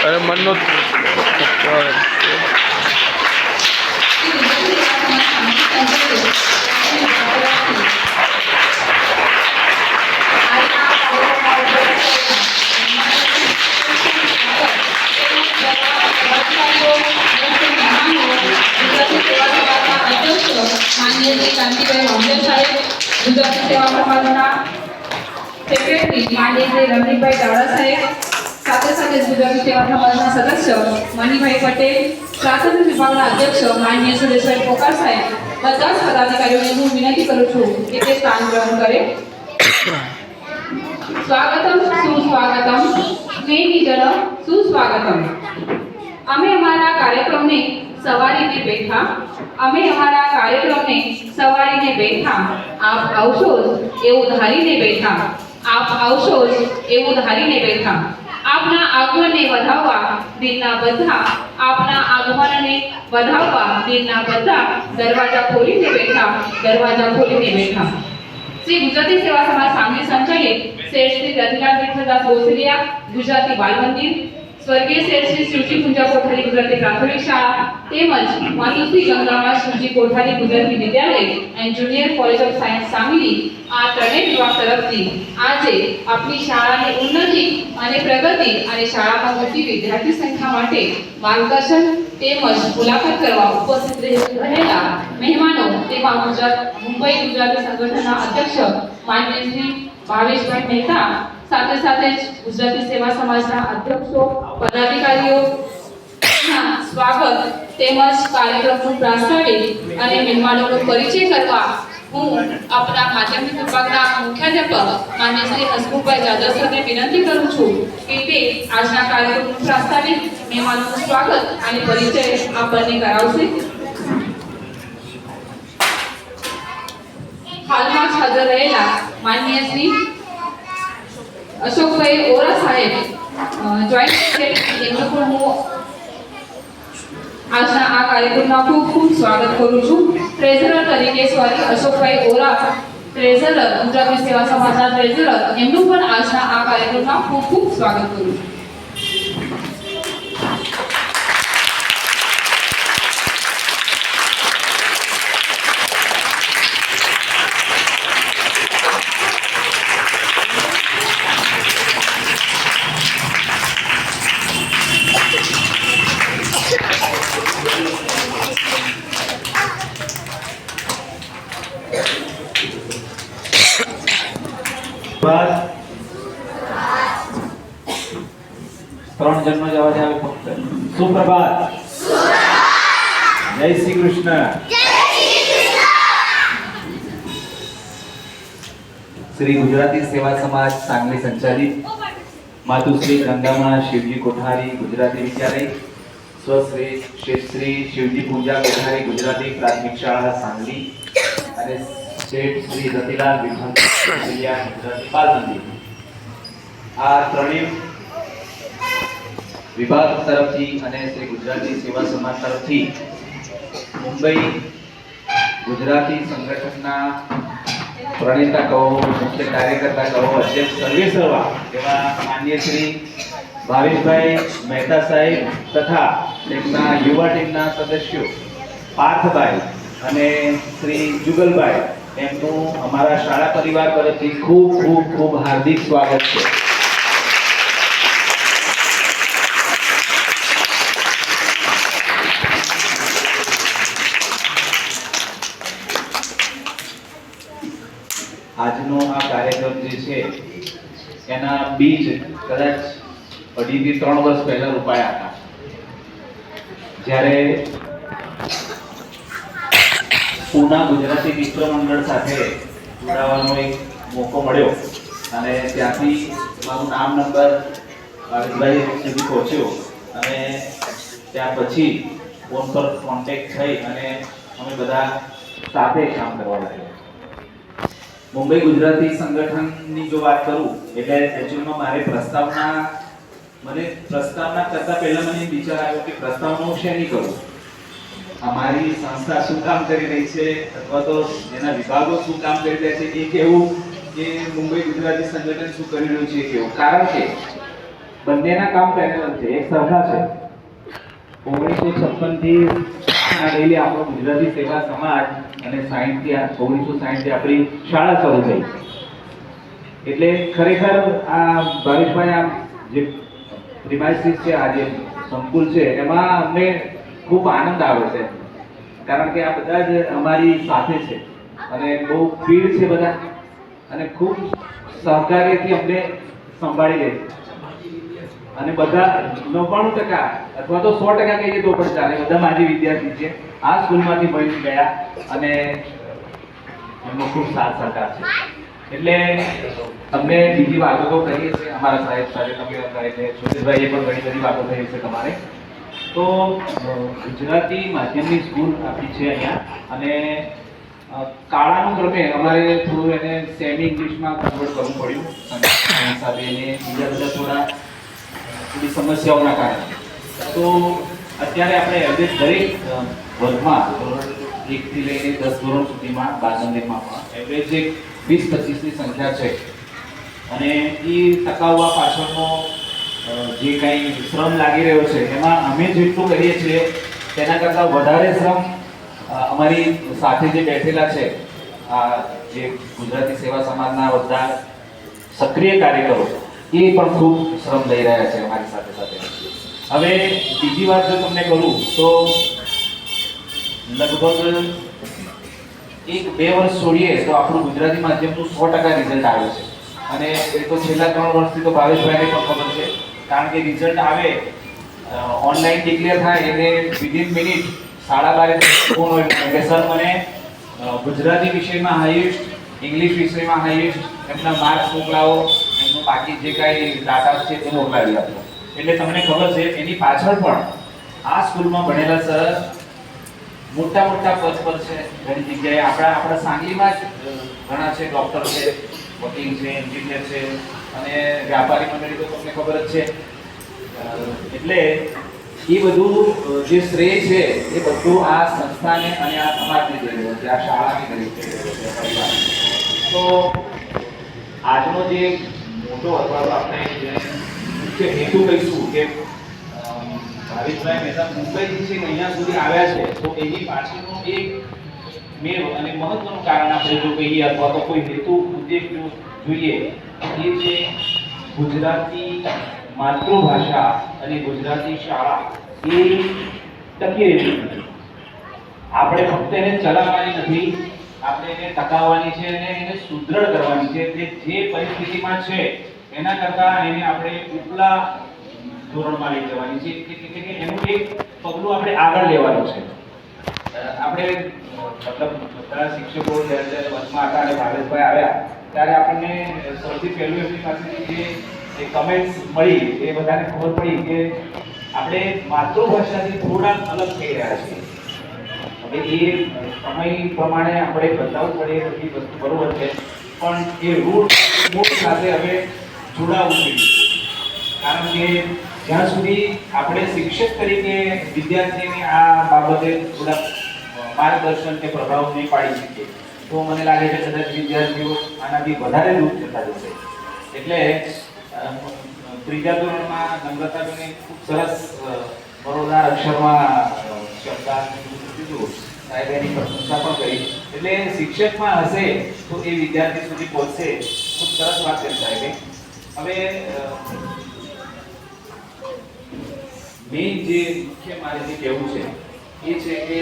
અને મનનો माननीय श्री कांतिभाई वामदेव साहेब गुजराती सेवा समाजना सेक्रेटरी माननीय श्री रमणीकभाई दाड़ा साहेब સાથે સાથે ગુજરાતી સેવા સમાજના સદસ્ય મણિભાઈ પટેલ પ્રાથમિક વિભાગના અધ્યક્ષ માનનીય સુરેશભાઈ પોકાર સાહેબ બધા જ પદાધિકારીઓને હું વિનંતી કરું છું કે તે સ્થાન ગ્રહણ કરે. સ્વાગતમ સુસ્વાગતમ સ્નેહીજન સુસ્વાગતમ. અમે અમારા કાર્યક્રમને સવારીને બેઠા આપ આવશો એવું ધારીને બેઠા આપના આગમનને વધાવવા દિલના બધા દરવાજા ખોલીને બેઠા. શ્રી ગુજરાતી સેવા સમાજ સાંગલી સંચાલિત શેઠ શ્રી રતિલાલ વિઠ્ઠલદાસ ગોસલિયા ગુજરાતી બાલ મંદિર, સ્વર્ગીય શેઠ શ્રી શિવજી પૂંજા કોઠારી ગુજરાતી પ્રાથમિક શાળા તેમજ માતુશ્રી ગંગામાં શિવજી કોઠારી ગુજરાતી વિદ્યાલય and junior college of science Sangli આ ત્રણેય વિભાગ તરફથી આજે આપની શાળાની ઉન્નતિ અને પ્રગતિ અને શાળામાં મોટી વિદ્યાર્થી સંખ્યા માટે માર્ગદર્શન તેમજ મુલાકાત કરવા ઉપસ્થિત રહેલા મહેમાનો તેમાં મુંબઈ ગુજરાતી સંગઠનના અધ્યક્ષ માનનીય શ્રી ભાવેશભાઈ મહેતા, સાથે સાથે ગુજરાતી સેવા સમાજના અધ્યક્ષો પદાધિકારીઓ સ્વાગત તેમજ કાર્યક્રમનું પ્રાસ્તાવિક અને મહેમાનોનો પરિચય કરવા હું આપણા માધ્યમિક વિભાગના મુખ્યાધ્યાપક માનનીય શ્રી હસમુખભાઈ જાદવ સરને વિનંતી કરું છું કે તે આજના કાર્યક્રમનું પ્રાસ્તાવિક મહેમાનોનું સ્વાગત અને પરિચય આપણને કરાવશે. હાલમાં હાજર રહેલા માનનીય શ્રી અશોકભાઈ ઓરા સાહેબ જોઈન્ટ સેક્રેટરી એમનું પણ હું આજના આ કાર્યક્રમમાં ખૂબ સ્વાગત કરું છું. ટ્રેઝરર તરીકે અશોકભાઈ ઓરા ટ્રેઝરર ગુજરાતી સેવા સમાજના ટ્રેઝરર એમનું પણ આજના આ કાર્યક્રમમાં ખૂબ સ્વાગત કરું છું. ત્રણ જન્મ જવા દે આવે ફક્ત. સુપ્રભાત. જય શ્રી કૃષ્ણ. શ્રી ગુજરાતી સેવા સમાજ સાંગલી સંચાલિત માતુશ્રી ગંગામાં શિવજી કોઠારી ગુજરાતી વિદ્યાલય, સ્વશ્રી શ્રી શિવજી પૂંજા કોઠારી ગુજરાતી પ્રાથમિક શાળા સાંગલી અને શેઠ શ્રી રતિલાલ વિઠ્ઠલદાસ ગુજરાતી બાલ મંદિર આ ત્રણેય વિભાગ તરફથી અને શ્રી ગુજરાતી સેવા સમાજ તરફથી મુંબઈ ગુજરાતી સંગઠનના પ્રણેતા કહો, મુખ્ય કાર્યકર્તા કહો, અધ્યક્ષ સર્વેસર્વા એવા માનનીય શ્રી ભાવેશભાઈ મહેતા સાહેબ તથા તેમના યુવા ટીમના સદસ્યો પાર્થભાઈ અને શ્રી જુગલભાઈ એમનું અમારા શાળા પરિવાર તરફથી ખૂબ હાર્દિક સ્વાગત છે. આજનો આ કાર્યક્રમ જે છે એના બીજ કદાચ 2.5 થી 3 વર્ષ પહેલા રોપાયા હતા, જ્યારે પૂના ગુજરાતી મિત્ર મંડળ સાથે જોડાવાનો એક મોકો મળ્યો અને ત્યાંથી મારું નામ નંબર ભાવેશભાઈ સુધી પહોંચ્યો અને ત્યાર પછી ફોન પર કોન્ટેક્ટ થઈ અને અમે બધા સાથે કામ કરવા લાગ્યા. મુંબઈ ગુજરાતી સંગઠનની જો વાત કરું એટલે એક્ચ્યુઅલમાં મારે પ્રસ્તાવના કરતા પહેલા મને વિચાર આવ્યો કે પ્રસ્તાવના હું શેની કરું, અમારી સંસ્થા શું કામ કરી રહી છે અથવા તો એના વિભાગો શું કામ કરી રહ્યા છે એ કેવું, કે મુંબઈ ગુજરાતી સંગઠન શું કરી રહ્યું છે કેવું. કારણ કે બંનેના કામ પેરેલલ છે, એક સરખા છે. 1956 થી ડેલી આપણો ગુજરાતી સેવા સમાજ અને 1960 થી આપણી શાળા શરૂ થઈ. એટલે ખરેખર આ ભાવેશભાઈ આ જે પ્રિમાઇસીસ છે, આ જે સંકુલ છે, એમાં અમને ખૂબ આનંદ આવે છે, કારણ કે આ બધા જ અમારી સાથે છે અને બહુ ભીડ છે બધા, અને ખૂબ સહકાર્યથી અમને સંભાળી લે અને બધા 99% અથવા તો 100% કહીએ તો પણ ચાલે, બધા માજી વિદ્યાર્થી છે, આ સ્કૂલમાંથી ભણીને ગયા અને એમનો ખૂબ સાથ સહકાર છે. એટલે તમને બીજી વાતો તો કરીએ છીએ અમારા સાહેબ સાથે, તમે સાહેબ સુરેશભાઈએ પણ ઘણી બધી વાતો કરી છે તમારે. તો ગુજરાતી માધ્યમની સ્કૂલ આપણી છે અહીંયા, અને કાળાનું ક્રમે અમારે થોડું એને સેમી ઇંગ્લિશમાં કન્વર્ટ કરવું પડ્યું, અને એની સાથે એને બીજા બધા થોડી સમસ્યાઓના કારણે. તો અત્યારે આપણે એવરેજ દરેક વર્ગમાં ધોરણ 1 થી લઈને 10 ધોરણ સુધીમાં બાલમંદિરમાં પણ એવરેજ 20-25ની સંખ્યા છે, અને એ ટકાવવા પાછળનો જે કંઈ શ્રમ લાગી રહ્યો છે એમાં અમે જેટલું કરીએ છીએ તેના કરતાં વધારે શ્રમ અમારી સાથે જે બેઠેલા છે, આ જે ગુજરાતી સેવા સમાજના બધા સક્રિય કાર્યકરો, એ પણ ખૂબ શ્રમ લઈ રહ્યા છે અમારી સાથે સાથે. હવે બીજી વાત જો તમને કરું તો લગભગ 1-2 વર્ષ છોડીએ તો આપણું ગુજરાતી માધ્યમનું 100% રિઝલ્ટ આવે છે, અને એ તો છેલ્લા 3 વર્ષથી તો ભાવેશભાઈને પણ ખબર છે, કારણ કે રિઝલ્ટ આવે ઓનલાઈન ડિક્લેર થાય એટલે વિધિન મિનિટ 12:30 ફોન હોય કે સર મને ગુજરાતી વિષયમાં હાઈએસ્ટ, ઇંગ્લિશ વિષયમાં હાઈએસ્ટ, એમના માર્ક્સ મોકલાવો, એમનું બાકી જે કાંઈ ડાટા છે તે મોકલાવી આપો. એટલે તમને ખબર છે એની પાછળ પણ આ સ્કૂલમાં ભણેલા સર મોટા પદ પર છે. ઘણી જગ્યાએ આપણા સાંગલીમાં જ ઘણા છે, ડોક્ટર છે, વકીલ છે, એન્જિનિયર છે, અને વ્યાપારી મંડળી તો તમને ખબર જ છે. એટલે એ બધું જે શ્રેય છે એ બધું આ સંસ્થાને અને આ સમાજને જઈ રહ્યો છે, આ શાળાને જઈ રહ્યો છે, પરિવાર. તો આજનો જે મોટો અથવા તો આપણે જે મુખ્ય હેતુ કહીશું કે ભાવેશભાઈ મહેતા મુંબઈથી છે અહીંયા સુધી આવ્યા છે, તો એની પાછળનો એક મેવ અને મહત્વનું કારણ આપણે જો કહીએ અથવા તો કોઈ હેતુ ઉદ્દેશ જોઈએ, એ છે ગુજરાતી માતૃભાષા અને ગુજરાતી શાળા એ ટકી રહેવી નથી. આપણે ફક્ત એને ચલાવવાની નથી, આપણે એને ટકાવવાની છે અને એને સુદૃઢ કરવાની છે. તે જે પરિસ્થિતિમાં છે એના કરતાં એને આપણે ઉપલા ધોરણમાં લઈ જવાની છે, એટલે કે એનું એક પગલું આપણે આગળ લેવાનું છે. આપણે મતલબ બધા શિક્ષકો જ્યારે વચમાં હતા અને ભાવેશભાઈ આવ્યા ત્યારે આપણને સૌથી પહેલું એમની પાસેથી જે કમેન્ટ્સ મળી એ બધાને ખબર પડી કે આપણે માતૃભાષાથી થોડા અલગ થઈ રહ્યા છીએ. હવે એ સમય પ્રમાણે આપણે બદલાવવું પડે એ બધી વસ્તુ બરોબર છે, પણ એ રૂટ સાથે હવે જોડાવવું જોઈએ, કારણ કે જ્યાં સુધી આપણે શિક્ષક તરીકે વિદ્યાર્થીને આ બાબતે થોડા માર્ગદર્શન કે પ્રભાવ નહીં પાડી શકીએ તો મને લાગે છે કદાચ વિદ્યાર્થીઓ આનાથી વધારે દૂર જતા જશે. એટલે ત્રીજા ધોરણમાં નમ્રતાબેને ખૂબ સરસ બરોડાર અક્ષરમાં શબ્દાર્થ કીધું, સાહેબ એની પ્રશંસા પણ કરી. એટલે શિક્ષકમાં હશે તો એ વિદ્યાર્થી સુધી પહોંચશે. ખૂબ સરસ વાત કરી સાહેબે. હવે મેઇન જે મુખ્ય મારે જે કહેવું છે એ છે કે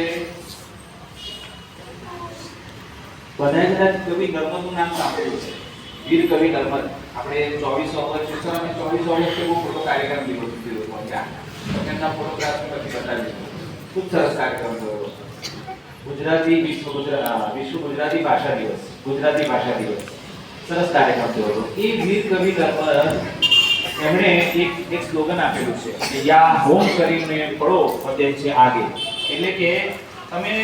બધાએ કદાચ કવિ નર્મદનું નામ સાંભળ્યું છે, વીર કવિ નર્મદ. આપણે 24 ઓગસ્ટ છે, અમે 24 ઓગસ્ટે બહુ મોટો કાર્યક્રમ લીધો ત્યાં એમના ફોટોગ્રાફ પછી બતાવીશું. ખૂબ સરસ કાર્યક્રમ થયો. ગુજરાતી વિશ્વ ગુજરાતી ભાષા દિવસ, ગુજરાતી ભાષા દિવસ સરસ કાર્યક્રમ થયો. એ વીર કવિ નર્મદ એમણે એક સ્લોગન આપેલું છે કે યા હોમ કરીને પડો પદે છે આગે, એટલે કે તમે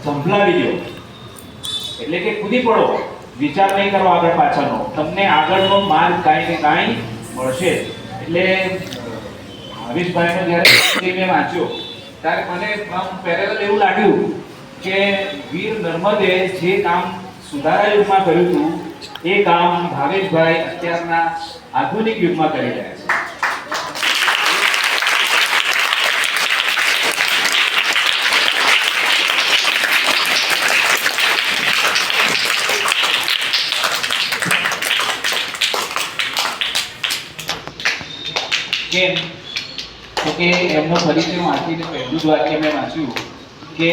સંભળાવી દો, એટલે કે કૂદી પડો, વિચાર નહીં કરો આગળ પાછળનો, તમને આગળનો માર્ગ કાંઈ ને કાંઈ મળશે. એટલે હરીશભાઈનો જ્યારે મેં વાંચ્યો ત્યારે મને પેરેલલ એવું લાગ્યું કે વીર નર્મદે જે કામ સુધારા યુગમાં કર્યું હતું એ કામ ભાવેશભાઈ અત્યારના આધુનિક યુગમાં કરી રહ્યા છે. કેમ તો કે એમનો પરિચય વાંચીને પહેલું જ વાક્ય મેં વાંચ્યું કે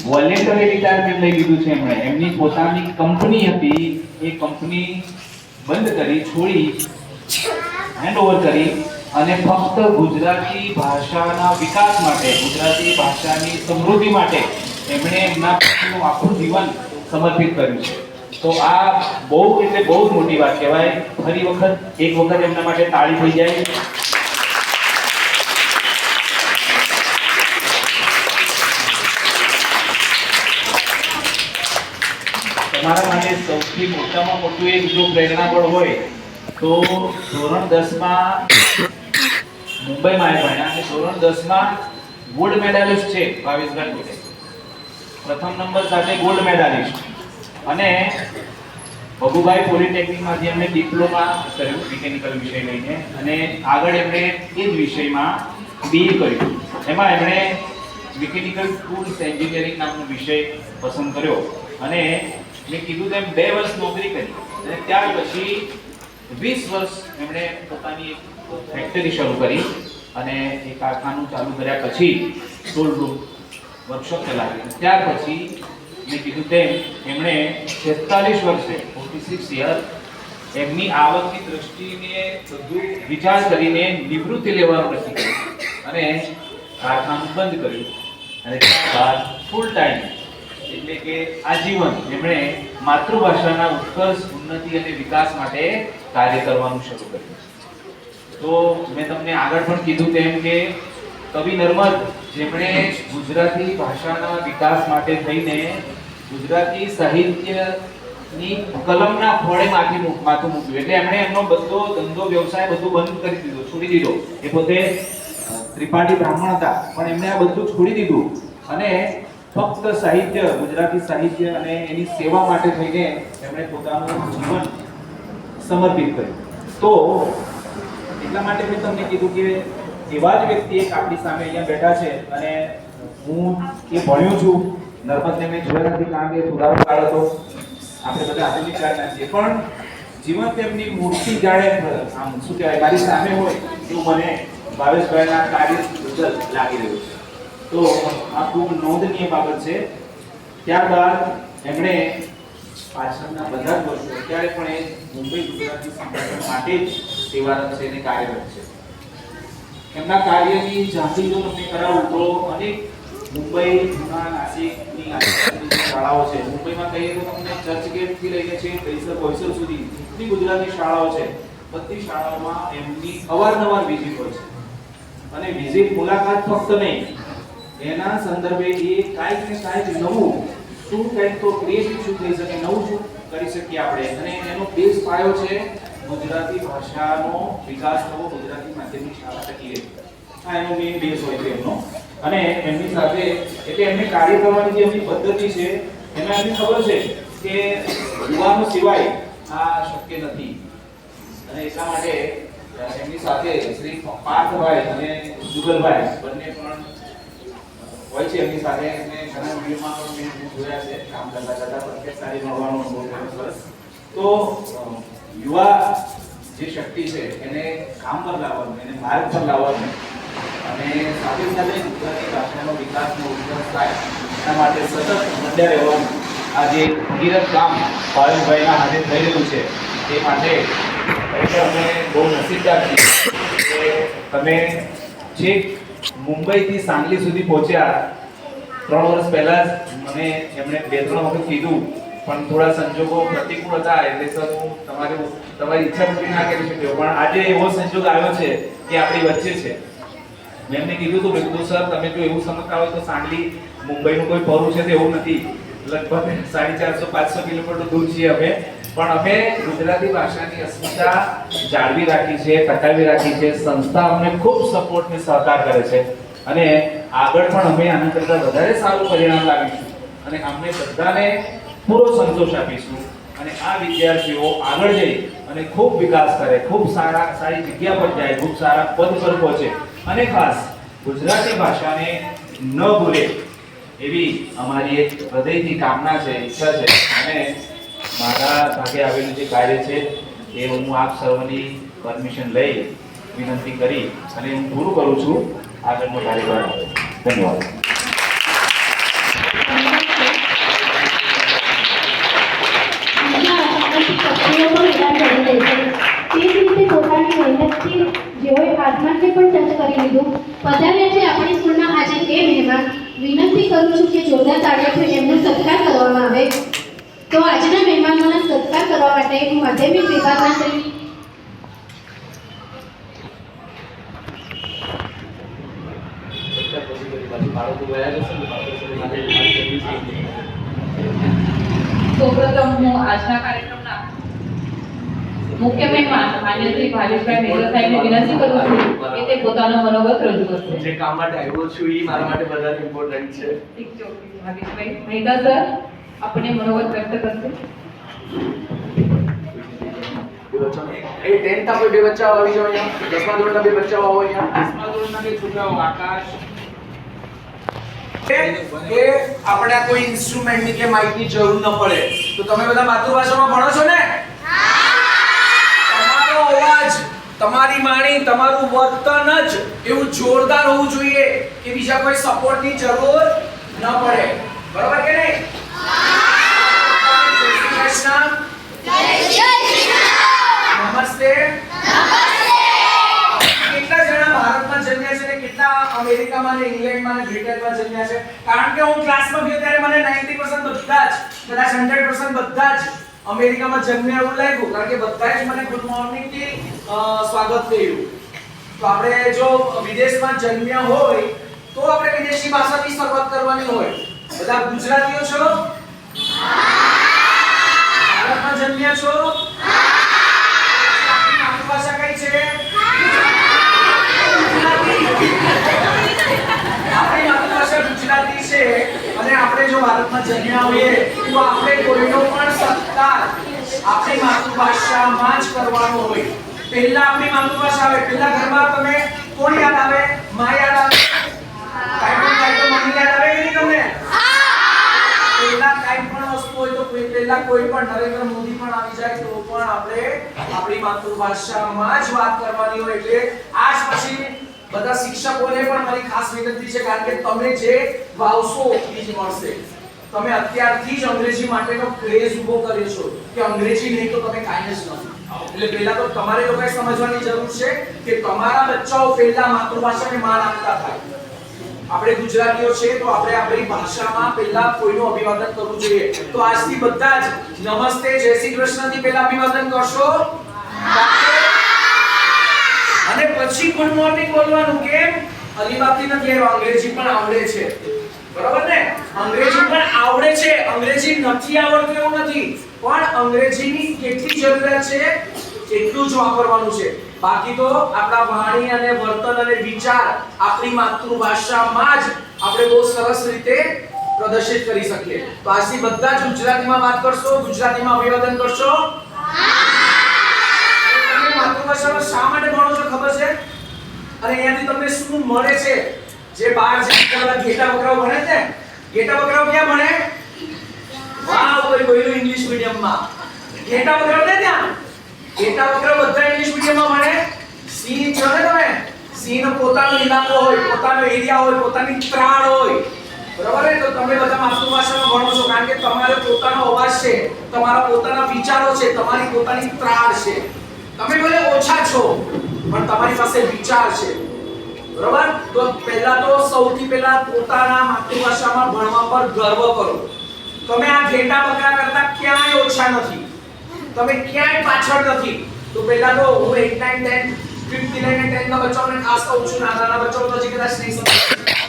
વોલેન્ટરી રિટાયરમેન્ટ લઈ લીધું છે એમણે. એમની પોતાની કંપની હતી, એ કંપની બંધ કરી, છોડી, હેન્ડઓવર કરી અને ફક્ત ગુજરાતી ભાષાના વિકાસ માટે, ગુજરાતી ભાષાની સમૃદ્ધિ માટે એમણે એમના પોતાનું આખું જીવન સમર્પિત કર્યું છે. તો આ બહુ એટલે બહુ જ મોટી વાત કહેવાય. ફરી એક વખત એમના માટે તાળી થઈ જાય. તમારા માટે સૌથી મોટામાં મોટું એક જો પ્રેરણાબળ હોય તો ધોરણ 10 માં મુંબઈમાં ભણ્યા અને ધોરણ 10 માં ગોલ્ડ મેડાલિસ્ટ છે ભાવેશ ગાંધી, પ્રથમ નંબર સાથે ગોલ્ડ મેડાલિસ્ટ. અને ભગુભાઈ પોલિટેકનિકમાંથી એમણે ડિપ્લોમા કર્યું મિકેનિકલ વિષય લઈને અને આગળ એમણે એ જ વિષયમાં બીએ કર્યું. એમાં એમણે મિકેનિકલ ટૂલ્સ એન્જિનિયરિંગ નામનો વિષય પસંદ કર્યો અને મેં કીધું તેમ 2 વર્ષ નોકરી કરી અને ત્યાર પછી 20 વર્ષ એમણે પોતાની ફેક્ટરી શરૂ કરી અને એ કારખાનું ચાલુ કર્યા પછી ટૂલ રૂમ વર્કશોપ ચલાવી. ત્યાર પછી મેં કીધું તેમ એમણે 46 વર્ષે 46 યર એમની આવકની દ્રષ્ટિને બધું વિચાર કરીને નિવૃત્તિ લેવાનું નક્કી કર્યું અને કારખાનું બંધ કર્યું અને ત્યારબાદ ફૂલ ટાઈમ એટલે કે આજીવન એમણે માતૃભાષાના ઉત્કર્ષ, ઉન્નતિ અને વિકાસ માટે કાર્ય કરવાનું શરૂ કર્યું. તો મેં તમને આગળ પણ કીધું તેમ કે કવિ નર્મદ જેમણે ગુજરાતી ભાષાના વિકાસ માટે થઈને ગુજરાતી સાહિત્યની કલમના ફોડે માથું મૂક્યું. એટલે એમણે એમનો બધો ધંધો વ્યવસાય બધું બંધ કરી દીધો, છોડી દીધો. એ પોતે ત્રિપાઠી બ્રાહ્મણ હતા પણ એમણે આ બધું છોડી દીધું અને ફક્ત સાહિત્ય, ગુજરાતી સાહિત્ય અને એની સેવા માટે થઈને એમણે પોતાનું જીવન સમર્પિત કર્યું. તો એટલા માટે મેં તમને કીધું કે એવા જ વ્યક્તિ એક આપણી સામે અહીંયા બેઠા છે અને હું એ ભણ્યો છું. નર્મદને મેં જોયા નથી કારણ કે સુધારો કાળ હતો, આપણે બધા આધુનિક કાળના છીએ, પણ જીવન તેમની મૂર્તિ જાણે આમ શું કહેવાય મારી સામે હોય એવું મને ભાવેશભાઈના કાર્ય બદલ લાગી રહ્યું છે. તો આ ખૂબ નોંધનીય બાબત છે. ત્યારબાદ એમણે પાછળના બધા જ વર્ષો અત્યારે પણ એ મુંબઈ ગુજરાતી સંગઠન માટે જ સેવારત છે અને કાર્યરત છે. એમના કાર્યની ઝાંખી જો તમને કરાવું તો અનેક મુંબઈ, પુના, નાસિકની આસપાસની શાળાઓ છે. મુંબઈમાં કહીએ તો તમને ચર્ચગેટથી લઈને છે બોઈસર સુધી એટલી ગુજરાતી શાળાઓ છે. બધી શાળાઓમાં એમની અવારનવાર વિઝિટ હોય છે અને વિઝિટ મુલાકાત ફક્ત નહીં, એના સંદર્ભે એ કાંઈક ને કાંઈક નવું શું કંઈક તો ક્રિએટિવ શું થઈ શકે, નવું શું કરી શકીએ આપણે. અને એનો બેઝ પાયો છે ગુજરાતી ભાષાનો વિકાસ થવો, ગુજરાતી માધ્યમની શાળા ટકી રહે. આ એનો મેઇન બેઝ હોય છે એમનો. અને એમની સાથે એટલે એમને કાર્ય કરવાની જે એમની પદ્ધતિ છે એમાં એમને ખબર છે કે યુવાનો સિવાય આ શક્ય નથી અને એટલા માટે એમની સાથે શ્રી પાર્થભાઈ અને જુગલભાઈ બંને પણ હોય છે એમની સાથે. એમને ઘણા વિડીયોમાં પણ મેં જોયા છે કામ કરતા કરતા પ્રત્યેક સારી મળવાનો બહુ સરસ. તો યુવા જે શક્તિ છે એને કામ પર લાવવાનું, એને માર્ગ પર લાવવાનું અને સાથે સાથે ગુજરાતી ભાષાનો વિકાસનો ઉત્કર્ષ થાય એના માટે સતત મંડ્યા રહેવાનું આ જે ભગીરથ કામ ભાવેશભાઈના હાથે થઈ રહ્યું છે તે માટે ખરેખર અમે બહુ નસીબદાર છીએ કે તમે છેક મુંબઈથી સાંગલી સુધી પહોંચ્યા. 3 વર્ષ પહેલા જ મને એમણે 2-3 વખત કીધું પણ થોડા સંજોગો પ્રતિકૂળ હતા એટલે સર હું તમારી ઈચ્છા પૂરી ના કરી શક્યો. પણ આજે એવો સંજોગ આવ્યો છે કે આપણી વચ્ચે છે. મેં એમને કીધું હતું સર તમે જો એવું સમજતા હોય તો સાંગલી મુંબઈનું કોઈ પરું છે તો એવું નથી, લગભગ 450-500 કિલોમીટર દૂર છીએ અમે. પણ અમે ગુજરાતી ભાષાની અસ્મિતા જાળવી રાખી છે, ટકાવી રાખી છે. સંસ્થા અમને ખૂબ સપોર્ટ અને સહકાર કરે છે અને આગળ પણ અમે આના કરતાં વધારે સારું પરિણામ લાવીશું અને અમને બધાને પૂરો સંતોષ આપીશું અને આ વિદ્યાર્થીઓ આગળ જઈ અને ખૂબ વિકાસ કરે, ખૂબ સારી જગ્યા પર જાય, ખૂબ સારા પદ પર પહોંચે અને ખાસ ગુજરાતી ભાષાને ન ભૂલે એવી અમારી એક હૃદયથી કામના છે, ઈચ્છા છે. અને મારા ભાગે આવેલું જે કાર્ય છે એ હું આપ સર્વની પરમિશન લઈ વિનંતી કરી અને હું પૂરું કરું છું. આગળનો કાર્યક્રમ ધન્યવાદ. જેઓએ આત્માને પણ ટચ કરી લીધું. પધાર્યા છે આપણી સ્કૂલના આજે તે મહેમાન. વિનંતી કરું છું કે જોરદાર તાળીઓથી એમનો સત્કાર કરવામાં આવે. તો આજના મહેમાનોના સત્કાર કરવા માટે હું માધ્યમિક વિભાગના શ્રી સૌપ્રથમ હું આજના કાર્યક્રમના મુખ્ય મહેમાન માન્ય શ્રી ભાવેશભાઈ મેજર સાહેબને વિનંતી કરું છું કે તે પોતાનો મનોગત રજૂ કરશે. જે કામ માટે આવ્યો છું એ મારા માટે વધારે ઇમ્પોર્ટન્ટ છે. ઠીક છે, ભાવેશભાઈ. મહેતા સર આપણે મનોગત વ્યક્ત કરશે. એ 10th આપણે બે બચ્ચાઓ આવી જાઓ અહીંયા. 10મા ધોરણના બે બચ્ચાઓ આવો અહીંયા. 10મા ધોરણના બે છોકરાઓ આકાશ કે આપણે કોઈ ઇન્સ્ટ્રુમેન્ટની કે માઇકની જરૂર ન પડે. તો તમે બધા માતૃભાષામાં ભણો છો ને? તમારો અવાજ, તમારી વાણી, તમારું વર્તન જ એવું જોરદાર હોવું જોઈએ કે બીજા કોઈ સપોર્ટની જરૂર ન પડે. બરાબર કે નહીં? જય શ્રી કૃષ્ણ. નમસ્તે. કેટલા જણા ભારતમાં જન્મ્યા છે ને કેટલા અમેરિકામાં ને ઇંગ્લેન્ડમાં ને બ્રિટનમાં જન્મ્યા છે? કારણ કે હું ક્લાસમાં ગયો ત્યારે મને 90% બધા જ, કદાચ 100% બધા જ અમેરિકામાં જન્મ્યા એવું લાગ્યું. કારણ કે બધાએ જ મને ગુડ મોર્નિંગ થી સ્વાગત કર્યું. તો આપણે જો વિદેશમાં જન્મ્યા હોય તો આપણે વિદેશી ભાષાથી શરૂઆત કરવાની હોય. બધા ગુજરાતીઓ છો? ભારતમાં જન્મ્યા છો? આપણી માતૃભાષા કઈ છે? આપણી માતૃભાષા ગુજરાતી છે અને આપણે જો ભારતમાં જન્મ્યા હોઈએ તો આપણે કોઈનો પણ સત્કાર આપણી માતૃભાષામાં જ કરવાનો હોય. પહેલા આપણી માતૃભાષા આવે. પહેલા ઘરમાં તમે કોણ યાદ આવે? માં યાદ આવે? કાઈ તો મમ્મી યાદ આવે કે નહીં તમને? પહેલા કાઈ પણ વસ્તુ હોય તો પહેલા કોઈ પણ નરેન્દ્ર મોદી પણ આવી જાય તો પણ આપણે આપણી માતૃભાષામાં જ વાત કરવાની હોય. એટલે આજ પછી બધા શિક્ષકોને પણ મારી ખાસ વિનંતી છે કારણ કે તમે જે વાવશો એ જ મળશે. તમે અત્યારથી જ અંગ્રેજી માટેનો ક્રેઝ ઊભો કર્યો છો કે અંગ્રેજી નહીં તો તમે કાંઈ જ નથી. એટલે પહેલા તો તમારે લોકોએ સમજવાની જરૂર છે કે તમારા બચ્ચાઓ પહેલા માતૃભાષાને માન આપતા થાય. આપણે ગુજરાતીઓ છે તો આપણે આપણી ભાષામાં પહેલા કોઈનું અભિવાદન કરવું જોઈએ. તો આજથી બધા જ નમસ્તે જય શ્રી કૃષ્ણથી પહેલા અભિવાદન કરશો અને પછી ગુડ મોર્નિંગ બોલવાનું. કેમ? અલીબાગથી નથી આવ્યો, અંગ્રેજી પણ આવડે છે. બરાબર ને? અંગ્રેજી પણ આવડે છે, અંગ્રેજી નથી આવડતું એવું નથી, પણ અંગ્રેજીની કેટલી જરૂરિયાત છે એટલું જ વાપરવાનું છે. બાકી તો આપણા વાણી અને વર્તન અને વિચાર આપણી માતૃભાષામાં જ આપણે બહુ સરસ રીતે પ્રદર્શિત કરી શકીએ. તો આજથી બધા જ ગુજરાતીમાં વાત કરશો, ગુજરાતીમાં અભિવાદન કરશો. તમે માતૃભાષામાં શા માટે ભણો છો ખબર છે? અને અહીંયાથી તમને શું મળે છે? જે બહાર જે બધા ઘેટા બકરાઓ ભણે છે, ઘેટા બકરાઓ ક્યાં ભણે? વાવ, કોઈ બોલ્યું ઇંગ્લિશ મીડિયમમાં. ઘેટા બકરાઓ ને ત્યાં ઘેટા બકરાઓ બધા ઇંગ્લિશ મીડિયમમાં ભણે. સિંહ છો ને તમે? સિંહનો પોતાનો ઇલાકો હોય, પોતાનો એરિયા હોય, પોતાની ત્રાળ હોય. બરાબર ને? તો તમે બધા માતૃભાષામાં ભણો છો કારણ કે તમારો પોતાનો અવાજ છે, તમારા પોતાના વિચારો છે, તમારી પોતાની ત્રાળ છે. તમે ભલે ઓછા છો પણ તમારી પાસે વિચાર છે. બરાબર? તો પહેલા તો સૌથી પહેલા પોતાના માતૃભાષામાં ભણવા પર ગર્વ કરો. તમે આ ઘેટા બકરા કરતા ક્યાંય ઓછા નથી, તમે ક્યાંય પાછળ નથી. તો પહેલા તો હું 8 9 10 5th 11 10 ના બચ્ચાઓને ખાસ કહું છું, નાના બચ્ચાઓ તો હજી કદાચ નહીં સમજે,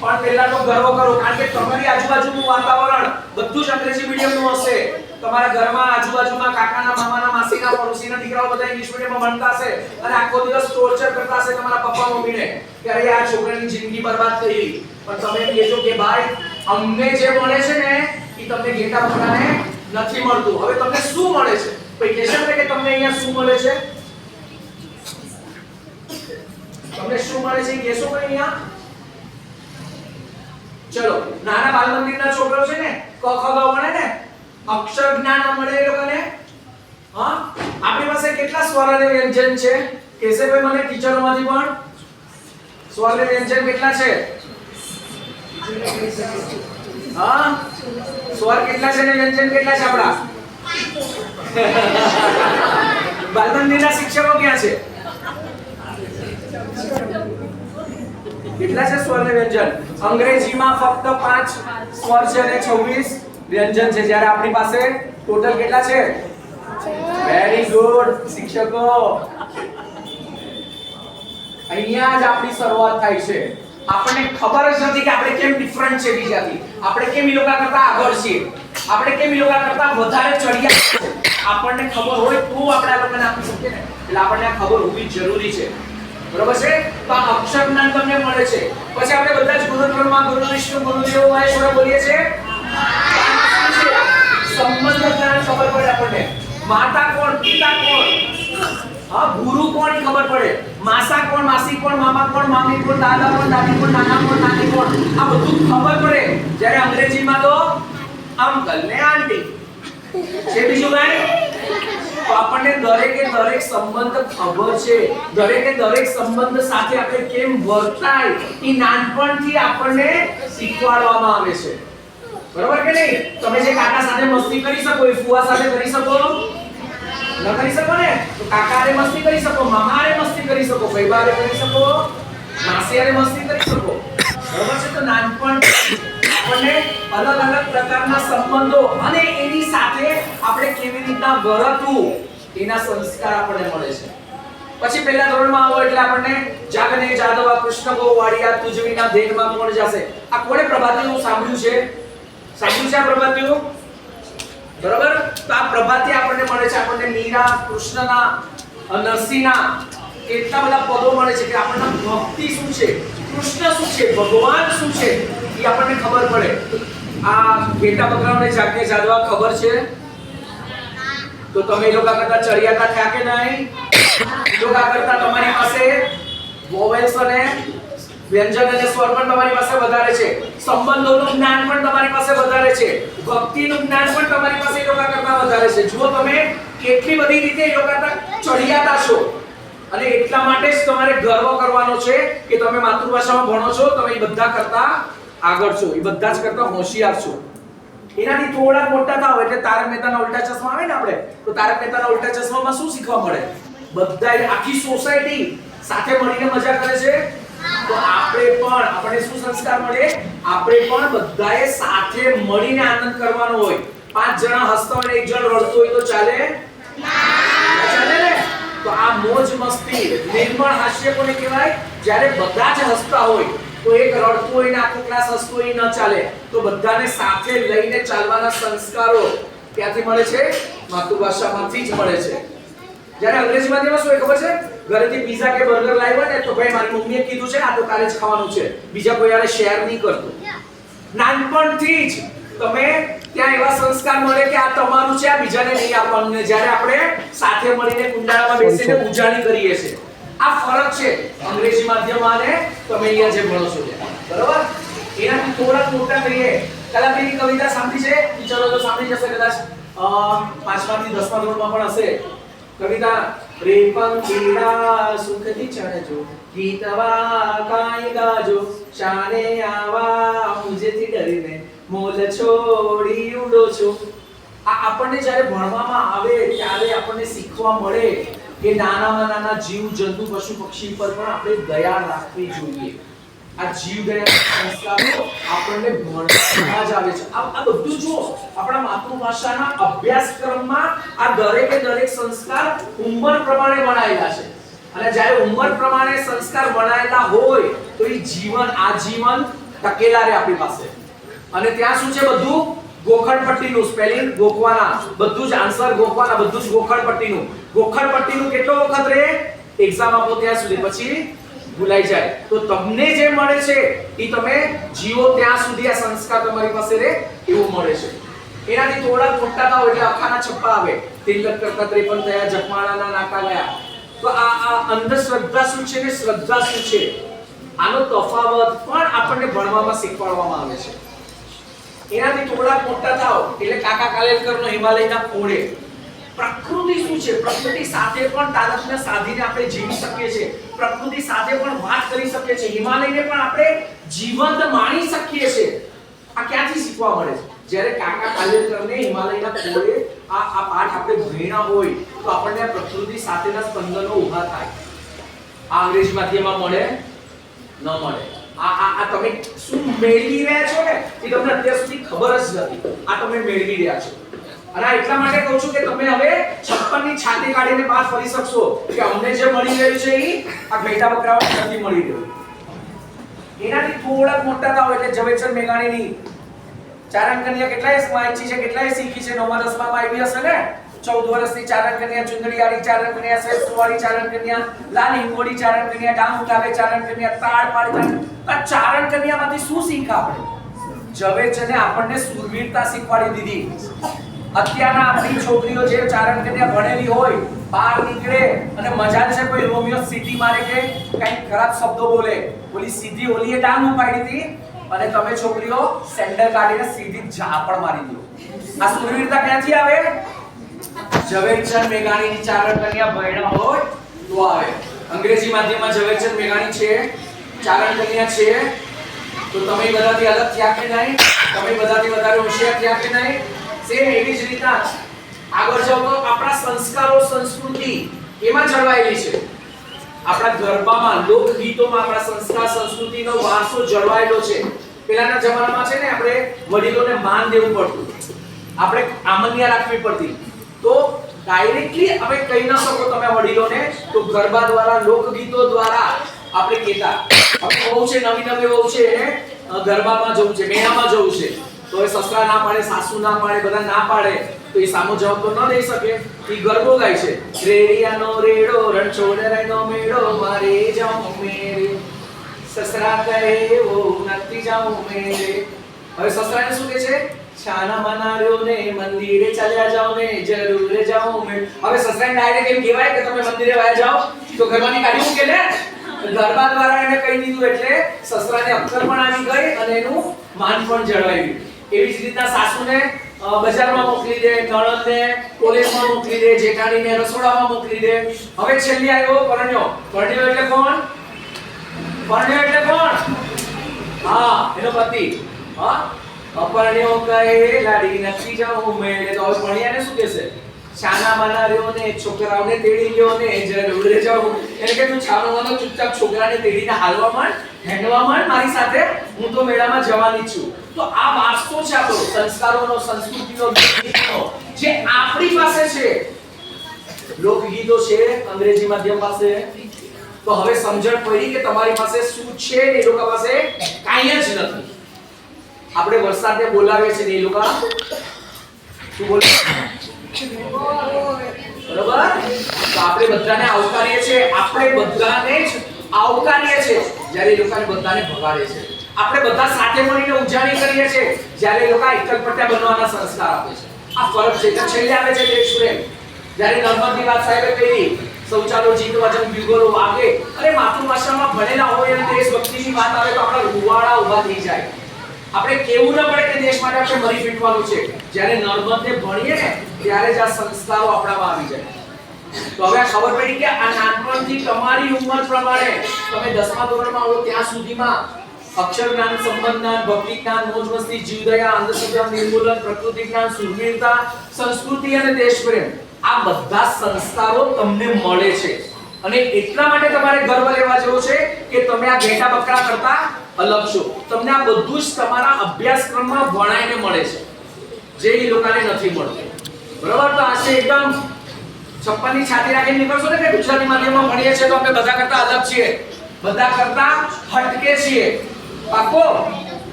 પણ પહેલા તો ગર્વ કરો કારણ કે તમારી આજુબાજુનું વાતાવરણ બધું જ અંગ્રેજી મીડિયમનું હશે. તમારા ઘરમાં આજુબાજુમાં કાકાના, મામાના, માસીના, પડોશીના દીકરાઓ બધા ઇંગ્લિશ મીડિયમમાં ભણતા હશે અને આખો દિવસ ટોર્ચર કરતા હશે તમારા પપ્પા મમ્મીને કે અરે આ છોકરાની જિંદગી બરબાદ થઈ. પણ તમે કહેજો કે ભાઈ અમને જે મળે છે ને એ તમને ઘેટા બકરાને નથી મળતું. હવે તમને શું મળે છે? કોઈ કહેશે કે તમને અહીંયા શું મળે છે? તમને શું મળે છે કહેશો કે અહીંયા? ચલો, નાના બાલ મંદિરના છોકરાઓ છે ને ક ખ ગ ભણે ને, અક્ષર જ્ઞાન મળે એ લોકોને. હા, આપણી પાસે કેટલા સ્વર અને વ્યંજન છે? કેશવભાઈ મને ટીચરોમાંથી પણ સ્વરને વ્યંજન કેટલા છે? હા, સ્વર કેટલા છે ને વ્યંજન કેટલા છે આપડા? બાલમંદિરના શિક્ષકો ક્યાં છે? કેટલા છે સ્વર ને વ્યંજન? અંગ્રેજીમાં ફક્ત 5 સ્વર છે અને 26 વ્યંજન છે, જ્યારે આપણી પાસે ટોટલ કેટલા છે? વેરી ગુડ શિક્ષકો, અહીંયા જ આપણી શરૂઆત થાય છે. આપણને ખબર જ નથી કે આપણે કેમ ડિફરન્ટ છે બીજાથી, આપણે કેમ ઈ લોકો કરતા આગળ છીએ, આપણે કેમ ઈ લોકો કરતા વધારે ચડિયા છે. આપણને ખબર હોય તો આપણે આ લોકોને આપી શકીએ ને, એટલે આપણને આ ખબર હોવી જરૂરી છે. બરોબર છે? તો આ અક્ષર જ્ઞાન તમને મળે છે. પછી આપણે બધા જ ગુરુક્રમમાં ગુરુ વિષ્ણુ ગુરુદેવ મહેશ્વર બોલીએ છીએ. સંબંધ જ્ઞાન ખબર પડે આપણને. માતા કોણ, પિતા કોણ, હા ગુરુ કોણ ઈ ખબર પડે. માસા કોણ, માસી કોણ, મામા કોણ, મામી કોણ, દાદા કોણ, દાદી કોણ, નાના કોણ, નાની કોણ, આ બધું ખબર પડે. જ્યારે અંગ્રેજીમાં તો અંકલ ને આંટી છે. બીજું કાંઈ? તો આપણને દરેકે દરેક સંબંધ ખબર છે. દરેકે દરેક સંબંધ સાથે આપણે કેમ વર્તાય એ નાનપણથી આપણને શીખવાડવામાં આવે છે. બરોબર કે નહીં? તમે જે કાકા સાથે મસ્તી કરી શકો એ ફુવા સાથે કરી શકો ન કરી શકો ને? તો કાકા હારે મસ્તી કરી શકો, મામા હારે મસ્તી કરી શકો, ભાઈ હારે કરી શકો, માસી હારે મસ્તી કરી શકો. બરોબર છે? તો નાનપણ આપણને અલગ અલગ પ્રકારના સંબંધો અને એની સાથે આપણે કેવી રીતના વર્તવું એના સંસ્કાર આપણને મળે છે. પછી પહેલા ધોરણમાં આવો એટલે આપણને જાગને જાદવા કૃષ્ણ ગો વાડિયા તુજવીના દેહમાં કોણ જાશે. આ કોણે પ્રભાતીઓ સાંભળ્યું છે? સાંભળ્યું છે આ પ્રભાતીઓ? બરોબર? તો આ પ્રભાતી આપણને મળે છે. આપણને મીરા, કૃષ્ણના, નરસિંહના કેટલા બધા પદો મળે છે કે આપણને ભક્તિ શું છે, કૃષ્ણ શું છે, ભગવાન શું છે એ આપણને ખબર પડે. આ ઘેટા બકરાઓને જાગને જાદવા ખબર છે? તો તમે લોકો કરતા ચડિયાતા થયા કે નહીં? લોકો કરતા તમારી પાસે વોવેલ્સ અને વ્યંજન અને સ્વર પણ તમારી પાસે વધારે છે. સંબંધોનું જ્ઞાન પણ તમારી પાસે વધારે છે. ભક્તિનું જ્ઞાન પણ તમારી પાસે એ લોકો કરતા વધારે છે. જુઓ તમે કેટલી બધી રીતે એ લોકો કરતા ચડિયાતા છો. અને એટલા માટે જ તમારે ગર્વ કરવાનો છે કે તમે માતૃભાષામાં ભણો છો, તમે એ બધા કરતા આગળ છો, એ બધા જ કરતા હોશિયાર છો. એનાથી થોડા મોટા થાવ એટલે તારક મહેતાના ઉલ્ટા ચશ્મા આવે ને આપણે, તો તારક મહેતાના ઉલ્ટા ચશ્મામાં શું શીખવા મળે? બધાય આખી સોસાયટી સાથે મળીને મજા કરે છે. તો આપણને શું સંસ્કાર મળે? આપણે પણ બધાએ સાથે મળીને આનંદ કરવાનો હોય. 5 જણા હસતા હોય ને 1 જણ રડતો હોય તો ચાલે? ના ચાલે ને. તો આ મોજ મસ્તી નિર્મળ હાસ્ય કોને કહેવાય? જ્યારે બધા જ હસતા હોય તો એક રડતો હોય ને આખો ક્લાસ હસતો હોય ન ચાલે. તો બધાને સાથે લઈને ચાલવાના સંસ્કારો ક્યાંથી મળે છે? માતૃભાષામાંથી જ મળે છે. જ્યારે અંગ્રેજી માધ્યમમાં શું હોય ખબર છે? ઘરેથી પિઝા કે બર્ગર લાવ્યો ને તો ભાઈ મારી મમ્મીએ કીધું છે આ તો તારે જ ખાવાનું છે, બીજા કોઈ યારે શેર નહીં કરતો. નાનપણથી જ તમે ત્યાં એવા સંસ્કાર મળે કે આ તમારું છે, આ બીજાને નહીં આપવાનું. જ્યારે આપણે સાથે મળીને કુંડાળામાં બેસીને ઉજાણી કરીએ છીએ. આ ફરક છે અંગ્રેજી માધ્યમમાં અને તમે અહીંયા જે ભણો છો ત્યાં. બરોબર? એનાથી થોડા મોટા કરીએ. કલાપીની કવિતા સાંભળી છે? ટીચરો તો સાંભળી જશે કદાચ. 5મા થી 10મા ધોરણમાં પણ હશે. કવિતા રે પંખીડા સુખથી ચણજો, ગીતવા કાઈ ગાજો, શાને આવા મુજેથી ડરીને મોલ છોડી ઉડો છો. આ આપણને જ્યારે ભણવામાં આવે ત્યારે આપણને શીખવા મળે કે નાનામાં નાના જીવ જંતુ પશુ પક્ષી પર પણ આપણે દયા રાખવી જોઈએ. આ જીવ દયા સંસ્કારો આપણને ભણવામાં જ આવે છે. આ બધું જો આપણા માતૃભાષાના અભ્યાસક્રમમાં આ દરેકે દરેક સંસ્કાર ઉંમર પ્રમાણે બનાવેલા છે. અને જ્યારે ઉંમર પ્રમાણે સંસ્કાર બનાવેલા હોય તો એ જીવન આજીવન ટકેલા રહે આપણી પાસે. અને ત્યાં શું છે? બધું ગોખણપટ્ટીનું સ્પેલિંગ ગોખવાના, બધું જ આન્સર ગોખવાના, બધું જ ગોખણપટ્ટીનું. ગોખણપટ્ટીનું કેટલો વખત રહે? એક્ઝામ આપો ત્યાં સુધી, પછી ભૂલાઈ જાય. તો તમને જે મળે છે એ તમે જીવો ત્યાં સુધી આ સંસ્કાર તમારી પાસે રહે એવું મળે છે. એનાથી થોડા મોટા થાવ એટલે અખાના છપ્પા આવે. તિલક કરતા 53 થયા, જપમાળાના નાકા ગયા. તો આ અંધશ્રદ્ધા શું છે ને શ્રદ્ધા શું છે આનો તફાવત પણ આપણને ભણવામાં શીખવાડવામાં આવે છે. એનાથી થોડા મોટા થાવ એટલે કાકા કાલેલકરનો હિમાલયના કોળે પ્રકૃતિ શું છે? પ્રકૃતિ સાથે પણ તાદાત્મ્ય સાધીને આપણે જીવી શકીએ છીએ, પ્રકૃતિ સાથે પણ વાત કરી શકીએ છીએ, હિમાલયને પણ આપણે જીવંત માણી શકીએ છીએ. આ ક્યાંથી શીખવા મળે છે? જ્યારે કાકા કાલેલકરને હિમાલયના કોળે આ પાઠ આપણે ભણ્યા હોય તો આપણને પ્રકૃતિ સાથેના સ્પંદનો ઊભા થાય. આ અંગ્રેજી માધ્યમમાં મળે ન મળે. આ તમે શું મેળવી રહ્યા છો ને એ તમને અત્યાર સુધી ખબર જ નથી. આ તમે મેળવી રહ્યા છો. અને એટલા માટે કહું છું કે તમે હવે 56 ની છાતી કાઢીને બહાર ફરી શકશો કે અમને જે મળી રહ્યું છે એ આ ઘેટા બકરાઓ નથી મળી રહ્યું. એનાથી થોડાક મોટા થાવ એટલે ઝવેરચંદ મેઘાણીની ચારણ કન્યા કેટલાય વાંચી છે, કેટલાય શીખી છે. 9મા 10મા માં આવી હશે ને. 14 વર્ષની ચારણ કન્યા, ચુંદડીયાળી ચારણ કન્યા, સેસુવાળી ચારણ કન્યા, લાલ હિંગોળી ચારણ કન્યા, ડાંગ ઉઠાવે ચારણ કન્યા, તાળ પાડ આ ચારણ કન્યામાંથી શું શીખ આપણે? ઝવેરચંદે આપણને સુરવીરતા શીખવાડી દીધી. અત્યારના આપણી છોકરીઓ જે ચારણ કન્યા ભણેલી હોય બહાર નીકળે અને મજા છે કોઈ રોમિયો સીટી મારે કે કંઈક ખરાબ શબ્દો બોલે, બોલી સીધી ઓલીએ ડાંગ ઉપાડી હતી અને તમે છોકરીઓ સેન્ડલ કાઢીને સીધી ઝાપડ મારી દો. આ સુરવીરતા ક્યાંથી આવે? ઝવેરચંદ મેઘાણીની ચારણ કન્યા ભણ્યા હોય તો આવે. અંગ્રેજી માધ્યમમાં ઝવેરચંદ મેઘાણી છે, ચારણ કન્યા છે, તો તમે બધાથી અલગ થયા કે નહીં? તમે બધાથી વધારે હોશિયાર થયા કે નહીં? સેમ એવી જ રીતના આગળ જાઓ તો આપણા સંસ્કારો, સંસ્કૃતિ એમાં જળવાયેલી છે. આપણા ગરબામાં, લોકગીતોમાં આપણા સંસ્કાર, સંસ્કૃતિનો વારસો જળવાયેલો છે. પહેલાના જમાનામાં છે ને આપણે વડીલોને માન દેવું પડતું, આપણે આમન્યા રાખવી પડતી. તો ડાયરેક્ટલી આપણે કહી ન શકો તમે વડીલોને, તો ગરબા દ્વારા, લોકગીતો દ્વારા આપણે કહેતા. હવે બહુ છે, નવી નવી બહુ છે એને ગરબામાં જવું છે, મેળામાં જવું છે, તો એ સસરા ના પાડે, સાસુ ના પાડે, બધા ના પાડે, તો એ સામો જવાબ તો ન દઈ શકે. એ ગરબો ગાય છે, રેડિયાનો રેડો રણછોડરાયનો મેળો મારે જાઉં મેરે, સસરા કહે વો નથી જાઉં મેરે. હવે સસરાને શું કહે છે? છાના માનાર્યો ને મંદિરે ચાલ્યા જાઓ ને જરૂર જાઉં મેરે. હવે સસરાને ડાયરેક્ટ એમ કહેવાય કે તમે મંદિરે વાયા જાઓ તો ઘરમાંથી કાઢી મૂકે ને. ગરબા દ્વારા એને કહી દીધું એટલે સસરાને અક્કલ પણ આવી ગઈ અને એનું માન પણ જળવાયું. એવી જ રીતના સાસુને બજારમાં મોકલી દે, નણંદને કોલેજમાં મોકલી દે, જેઠાણીને રસોડામાં મોકલી દે. હવે છેલ્લી આવ્યો પરણ્યો. પરણ્યો એટલે કોણ? પરણ્યો એટલે કોણ? હા, એનો પતિ. હા, અપરણ્યો કહે લાડી નથી જાઉં મેળે. તો હવે પરણ્યાને શું કહેશે? છાના માનાર્યો ને છોકરાઓને તેડી લ્યો ને જરૂર જાઉં. એટલે કે તું છાનો માનો ચૂપચાપ છોકરાને તેડીને હાલવા માંડ, હેંડવા માંડ મારી સાથે, હું તો મેળામાં જવાની છું. તો આ વારસો છે આપણો, સંસ્કારોનો, સંસ્કૃતિનો, લોકગીતોનો, જે આપણી પાસે છે. લોકગીતો છે અંગ્રેજી માધ્યમ પાસે. તો હવે સમજણ પડી કે તમારી પાસે શું છે ને એ લોકો પાસે કાંઈ જ નથી. આપણે વરસાદને બોલાવીએ છીએ ને એ લોકો શું બોલે? બરોબર? તો આપણે બધાને આવકારીએ છીએ, આપણે બધાને જ આવકારીએ છીએ જ્યારે એ લોકોને બધાને ભગાડે છે. આપણે બધા સાથે મળીને ઉજાણી કરીએ છીએ જ્યારે એ લોકો એકલપટ્ટા બનવાના સંસ્કાર આપે છે. આ ફરક છે. તો છેલ્લે આવે છે દેશ પ્રેમ. જ્યારે નર્મદની વાત સાહેબે કહી, શૌચાલય જીત વચન બિગોરો વાગે, અરે માતૃભાષામાં ભણેલા હોય અને દેશભક્તિની વાત આવે તો આપણા રૂવાડા ઊભા થઈ જાય. આપણે કેવું ન પડે કે દેશ માટે આપણે મરી ફીટવાનું છે. જ્યારે નર્મદને ભણીએ ને ત્યારે જ આ સંસ્કારો આપણામાં આવી જાય. તો હવે ખબર પડી કે આ નાનપણથી તમારી ઉંમર પ્રમાણે તમે 10મા ધોરણમાં આવો ત્યાં સુધીમાં અક્ષર જ્ઞાન, સંબંધ જ્ઞાન, ભક્તિ જ્ઞાન, મોજ મસ્તી, જીવદયા, અંધશ્રદ્ધા નિર્મૂલન, પ્રકૃતિ જ્ઞાન, સુરવીરતા, સંસ્કૃતિ અને દેશપ્રેમ, આ બધા સંસ્કારો તમને મળે છે. અને એટલા માટે તમારે ગર્વ લેવા જેવો છે કે તમે આ ઘેટા બકરા કરતા અલગ છો. તમને આ બધું જ તમારા અભ્યાસક્રમમાં ભણાઈને મળે છે, જે એ લોકોને નથી મળતું. બરાબર? તો આ છે એકદમ 56 ની છાતી રાખીને નીકળશો ને કે ગુજરાતી માધ્યમમાં ભણીએ છીએ તો અમે બધા કરતા અલગ છીએ, બધા કરતા હટકે છીએ. પાકો?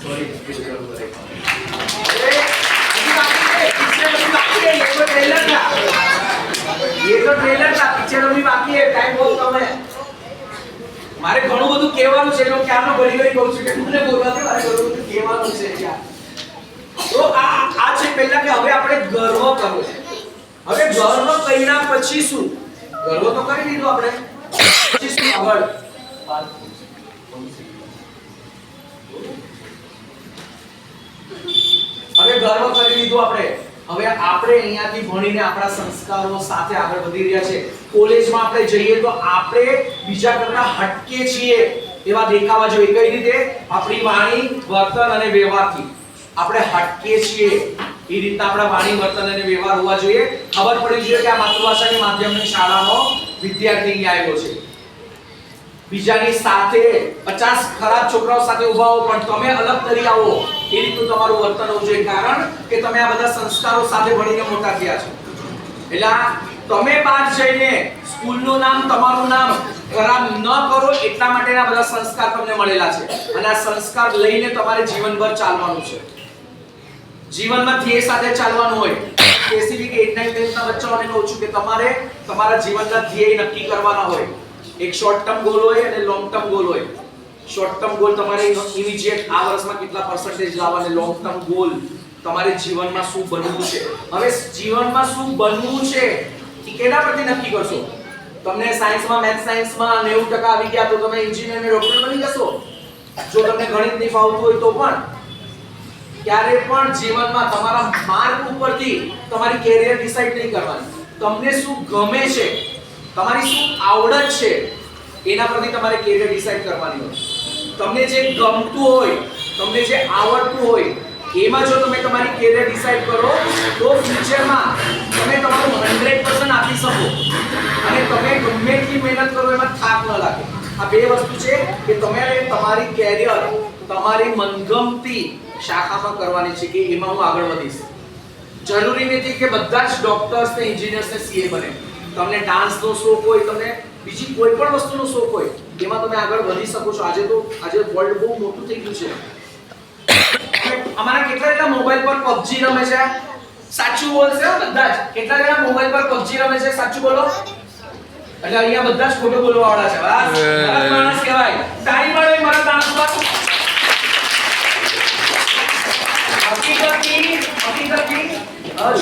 સોરી, ये तो ट्रेलर था, पिक्चर अभी बाकी है, टाइम बहुत कम है. મારે ઘણું બધું કહેવાનું છે, એટલે ક્યારનો ઘડી ઘડી કહું છું કે મને બોલવાથી મારે ઘણું બધું કહેવાનું છે યાર. તો આ છે પહેલા કે હવે આપણે ગર્વ કરવો છે. હવે ગર્વ કર્યા પછી શું? ગર્વ તો કરી લીધો આપણે, પછી શું આગળ? હવે ગર્વ કરી લીધું આપણે. હવે આપણે અહીંયાથી ભણીને આપણા સંસ્કારો સાથે આગળ વધી રહ્યા છે. કોલેજમાં આપણે જઈએ તો આપણે બીજા કરતા હટકે છીએ એવા દેખાવા જોઈએ. કઈ રીતે? આપણી વાણી, વર્તન અને વ્યવહારથી આપણે હટકે છીએ. એ રીતના આપણા વાણી, વર્તન અને વ્યવહાર હોવા જોઈએ. ખબર પડી જોઈએ કે આ માતૃભાષાની માધ્યમની શાળાનો વિદ્યાર્થી અહીંયા આવ્યો છે. બીજાની સાથે 50 ખરાબ છોકરાઓ સાથે ઊભા હો પણ તમે અલગ તરી આવો એ રીતનું તમારું વર્તન હોવું જોઈએ. કારણ કે તમે આ બધા સંસ્કારો સાથે ભણીને મોટા થયા છો. એટલે તમે બહાર જઈને સ્કૂલનું નામ, તમારું નામ ખરાબ ન કરો એટલા માટેના બધા સંસ્કાર તમને મળેલા છે. અને આ સંસ્કાર લઈને તમારે જીવનભર ચાલવાનું છે. જીવનમાં ધ્યેય સાથે ચાલવાનું હોય. સ્પેસિફિક 8 9 10 ના બચ્ચાઓને કહું છું કે તમારે તમારા જીવનના ધ્યેય નક્કી કરવાના હોય. એક શોર્ટ ટર્મ ગોલ હોય અને લોંગ ટર્મ ગોલ હોય. શોર્ટ ટર્મ ગોલ તમારે ઇમિડિયેટ આ વર્ષમાં કેટલા પર્સન્ટેજ લાવવા, અને લોંગ ટર્મ ગોલ તમારે જીવનમાં શું બનવું છે. હવે જીવનમાં શું બનવું છે એ કેના પરથી નક્કી કરશો? તમને સાયન્સમાં, મેથ્સ સાયન્સમાં 90% આવી ગયા તો તમે એન્જિનિયર અને ડોક્ટર બની જશો. જો તમને ગણિત નહીં ફાવતું હોય તો પણ ક્યારે પણ જીવનમાં તમારા માર્ક ઉપરથી તમારી કેરિયર ડિસાઈડ નહીં કરવાની. તમને શું ગમે છે, તમારી શું આવડત છે એના પરથી તમારે કેરિયર ડિસાઈડ કરવાની હોય. તમને જે ગમતું હોય, તમને જે આવડતું હોય એમાં જો તમે તમારી કેરિયર ડિસાઈડ કરો તો ફ્યુચરમાં તમે તમારું 100% આપી શકો અને તમે ગમે એટલી મહેનત કરો એમાં થાક ન લાગે. આ બે વસ્તુ છે કે તમે તમારી કેરિયર તમારી મનગમતી શાખામાં કરવાની છે કે એમાં હું આગળ વધીશ. જરૂરી નથી કે બધા જ ડોક્ટર્સ ને એન્જિનિયર્સ ને સીએ બને. તમને ડાન્સનો શોખ હોય, તમને બીજી કોઈ પણ વસ્તુનો શોખ હોય એમાં તમે આગળ વધી શકો છો. આજે વર્લ્ડ બહુ મોટું થઈ ગયું છે. અમારા કેટલા જણા મોબાઈલ પર PUBG રમે છે? સાચું બોલશે બધા જ. કેટલા જણા મોબાઈલ પર PUBG રમે છે? સાચું બોલો. એટલે અહીંયા બધા જ ખોટું બોલવા વાળા છે. બસ માણસ કહેવાય. તાળી પાડો મારા ડાન્સ પર. હકીકતની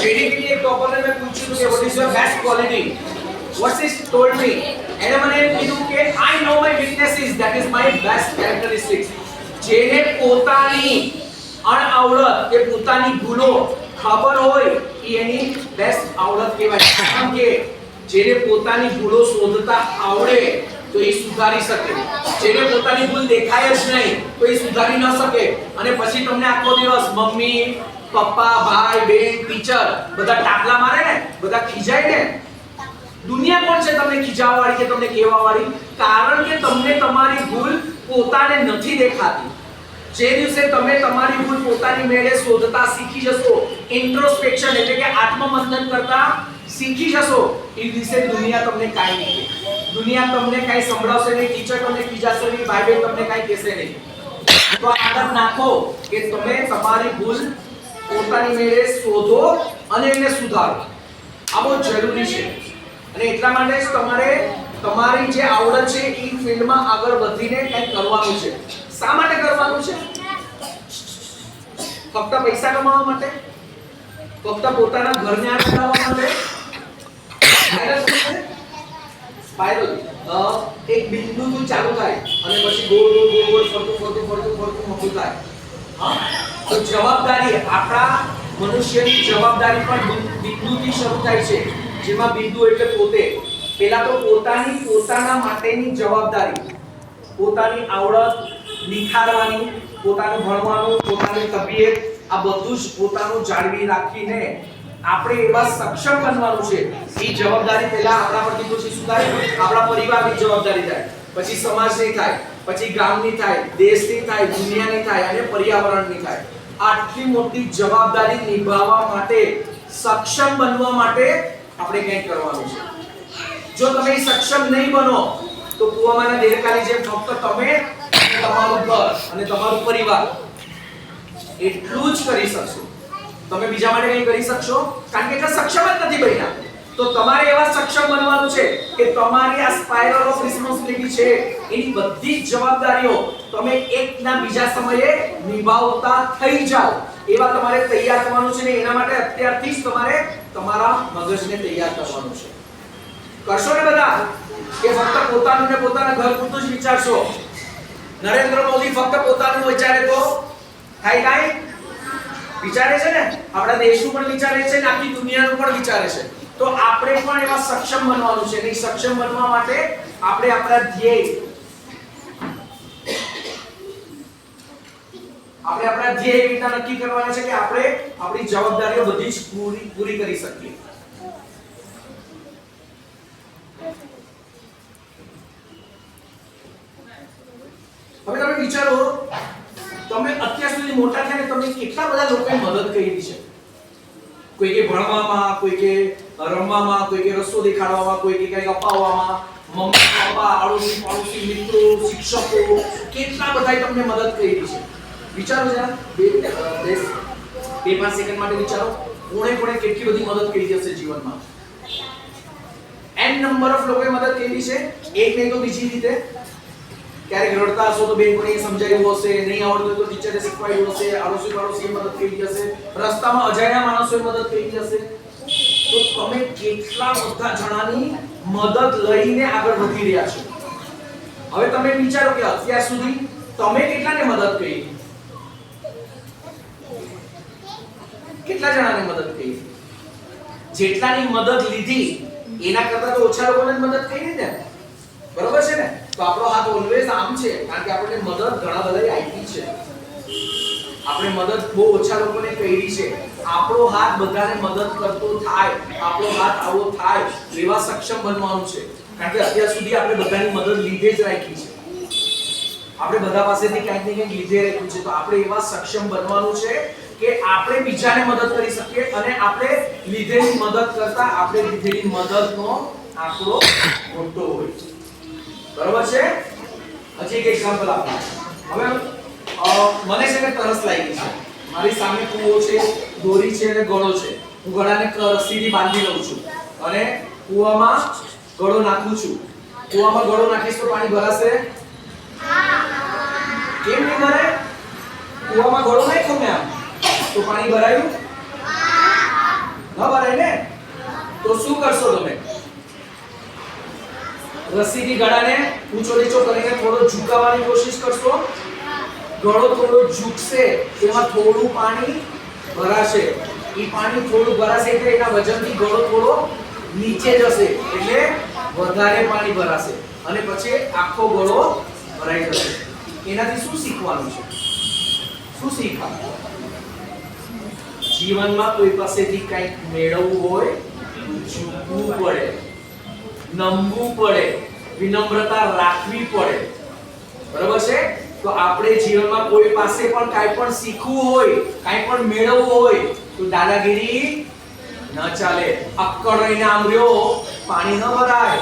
જેડીપી એક ટોપરને મેં પૂછ્યું કે what is your best quality? What is told me? એને મને એમ કીધું કે I know my weaknesses, that is my best characteristics. જેને પોતાની અણઆવડત કે પોતાની ભૂલો ખબર હોય એ એની બેસ્ટ આવડત કહેવાય. કારણ કે જેને પોતાની ભૂલો શોધતા આવડે તો એ સુધારી શકે. જેને પોતાની ભૂલ દેખાય જ નહીં તો એ સુધારી ન શકે. અને પછી તમને આખો દિવસ મમ્મી, પપ્પા, ભાઈ, બેન, ટીચર બધા ટાકલા મારે ને, બધા ખીજાય ને. દુનિયા કોણ છે તમને ખીજાવા વાળી કે તમને કહેવા વાળી? કારણ કે તમને તમારી ભૂલ પોતાને નથી દેખાતી. જે દિવસે તમે તમારી ભૂલ પોતાની મેળે શોધતા શીખી જશો, ઇન્ટ્રોસ્પેક્શન એટલે કે આત્મમંથન કરતા શીખી જશો, એ દિવસે દુનિયા તમને કાંઈ નહીં કહે. દુનિયા તમને કાંઈ સંભળાવશે નહીં, ટીચર તમને ખીજાશે નહીં, ભાઈ બહેન તમને કાંઈ કહેશે નહીં. તો આદત નાખો કે તમે તમારી ભૂલ પોતાની મેળે શોધો અને એને સુધારો. આ બહુ જરૂરી છે. અને એટલા માટે જ તમારે તમારી જે આવડત છે એ ફિલ્ડમાં આગળ વધીને કંઈક કરવાનું છે. શા માટે કરવાનું છે? ફક્ત પૈસા કમાવા માટે? ફક્ત પોતાના ઘરને આગળ લાવવા માટે? સ્પાઇરલ એક બિંદુથી ચાલુ થાય અને પછી ગોળ ગોળ ગોળ ફરતું મોટું થાય. હા, તો જવાબદારી આપણા મનુષ્યની જવાબદારી પણ બિંદુથી શરૂ થાય છે. જેમાં બિંદુ એટલે પોતે. પહેલા તો પોતાના માટેની જવાબદારી, પોતાની આવડત નિખારવાની, પોતાનું ભણવાનું, પોતાની તબિયત, આ બધું જ પોતાનું જાળવી રાખીને આપણે એવા સક્ષમ બનવાનું છે. એ જવાબદારી પહેલા આપણા પરથી પછી શું થાય? આપણા પરિવારની જવાબદારી થાય, પછી સમાજની થાય, પછી ગામની થાય, દેશની થાય, દુનિયાની થાય અને પર્યાવરણની થાય. આટલી મોટી જવાબદારી નિભાવવા માટે, સક્ષમ બનવા માટે આપણે કંઈક કરવાનું છે. જો તમે સક્ષમ નહીં બનો તો કુવામાંના દેડકાની જેમ ફક્ત તમે તમારું ઘર અને તમારું પરિવાર એટલું જ કરી શકશો. તમે બીજા માટે કંઈ કરી શકશો? કારણ કે એટલા સક્ષમ જ નથી બન્યા. તો તમારે એવા સક્ષમ બનવાનું છે કે તમારી આ સ્પાઇરલ ઓફ રિસ્પોન્સિબિલિટી છે એની બધી જ જવાબદારીઓ તમે એકના બીજા સમયે નિભાવતા થઈ જાઓ એવા તમારે તૈયાર થવાનું છે. ને એના માટે અત્યારથી જ તમારે તમારા મગજને તૈયાર કરવાનું છે. કરશો ને બધા? કે ફક્ત પોતાનું ને પોતાના ઘર પૂરતું જ વિચારશો? નરેન્દ્ર મોદી ફક્ત પોતાનું વિચારે તો થાય કાંઈ? વિચારે છે ને, આપણા દેશનું પણ વિચારે છે ને આખી દુનિયાનું પણ વિચારે છે. તો આપણે પણ એવા સક્ષમ બનવાનું છે. ને સક્ષમ બનવા માટે આપણે આપણા ધ્યેય એવી રીતના નક્કી કરવાના છે કે આપણે આપણી જવાબદારીઓ બધી જ પૂરી કરી શકીએ. હવે તમે વિચારો, તમે અત્યાર સુધી મોટા થયા ને તમે કેટલા બધા લોકોએ મદદ કરી છે. કોઈ કે ભણવામાં, કોઈ કે રમવામાં, કોઈ કે રસ્તો દેખાડવામાં, કોઈ કે કંઈક અપાવવામાં, મમ્મી પપ્પા, આડોશી મિત્રો, શિક્ષકો, કેટલા બધાએ તમને મદદ કરી છે. વિચારો જરા, 2-5 સેકન્ડ માટે વિચારો, કોણે કેટલી બધી મદદ કરી હશે જીવનમાં. n નંબર ઓફ લોકોએ મદદ કરી છે. એક નહીં તો બીજી રીતે. ક્યારેક રડતા હશો તો બેન કોઈને સમજાવ્યું હશે, નહીં આવડતું તો ટીચરે શીખવાડ્યું હશે, આડોશીએ મદદ કરી હશે, રસ્તામાં અજાણ્યા માણસોએ મદદ કરી હશે. તો તમે કેટલા બધા જણાની મદદ લઈને આગળ વધી રહ્યા છો. હવે તમે વિચારો કે અત્યાર સુધી તમે કેટલાને મદદ કરી? કેટલા જણાને મદદ કરી? જેટલાની મદદ લીધી એના કરતા તો ઓછા લોકોને મદદ કરી ને, બરોબર છે ને? તો આપણો હાથ ઓલવેઝ આમ છે, કારણ કે આપણને મદદ ઘણા બધાએ આપી છે. આપણે મદદ બહુ ઓછા લોકોને કરી છે. આપણો હાથ બધાને મદદ કરતો થાય, આપણો હાથ આવો થાય એવા સક્ષમ બનવાનું છે. કારણ કે અત્યાર સુધી આપણે બધાની મદદ લીધે જ રાખી છે. આપણે બધા પાસેથી ક્યાંક ને ક્યાંક લીધે રાખ્યું છે. તો આપણે એવા સક્ષમ બનવાનું છે કે આપણે બીજાને મદદ કરી શકીએ અને આપણે લીધેલી મદદ કરતા આપણે લીધેલી મદદનો આંકડો મોટો હોય. બરોબર છે? હજી એક એક્ઝામ્પલ આપું. હવે મને છે કે તરસ લાગી છે. મારી સામે કૂવો છે, દોરી છે અને ગળો છે. હું ગળાને રસ્સીથી બાંધી લઉં છું અને કૂવામાં ગળો નાખું છું. કૂવામાં ગળો નાખીશ તો પાણી ભરાશે? કેમ નહીં ભરે? કૂવામાં ગળો નાખ્યો મેં આમ તો પાણી ભરાયું? ન ભરાય ને? તો શું કરશો તમે? રસ્સીથી ગળાને ઊંચો નીચો કરીને થોડો ઝુકાવવાની કોશિશ કરશો. ગળો થોડો ઝૂકશે, તેમાં થોડું પાણી ભરાશે. એ પાણી થોડું ભરાશે એટલે એના વજનથી ગળો થોડો નીચે જશે, એટલે વધારે પાણી ભરાશે અને પછી આખો ગળો ભરાઈ જશે. એનાથી શું શીખવાનું છે? શું શીખવાનું? જીવનમાં કોઈ પાસેથી કંઈક મેળવવું હોય ઝૂકવું પડે, નમવું પડે, વિનમ્રતા રાખવી પડે. બરાબર છે? તો આપણે જીવનમાં કોઈ પાસે પણ કાંઈ પણ શીખવું હોય, કાંઈ પણ મેળવવું હોય તો દાદાગીરી ન ચાલે. અક્કડ રહીને આમ રહ્યો, પાણી ન ભરાય.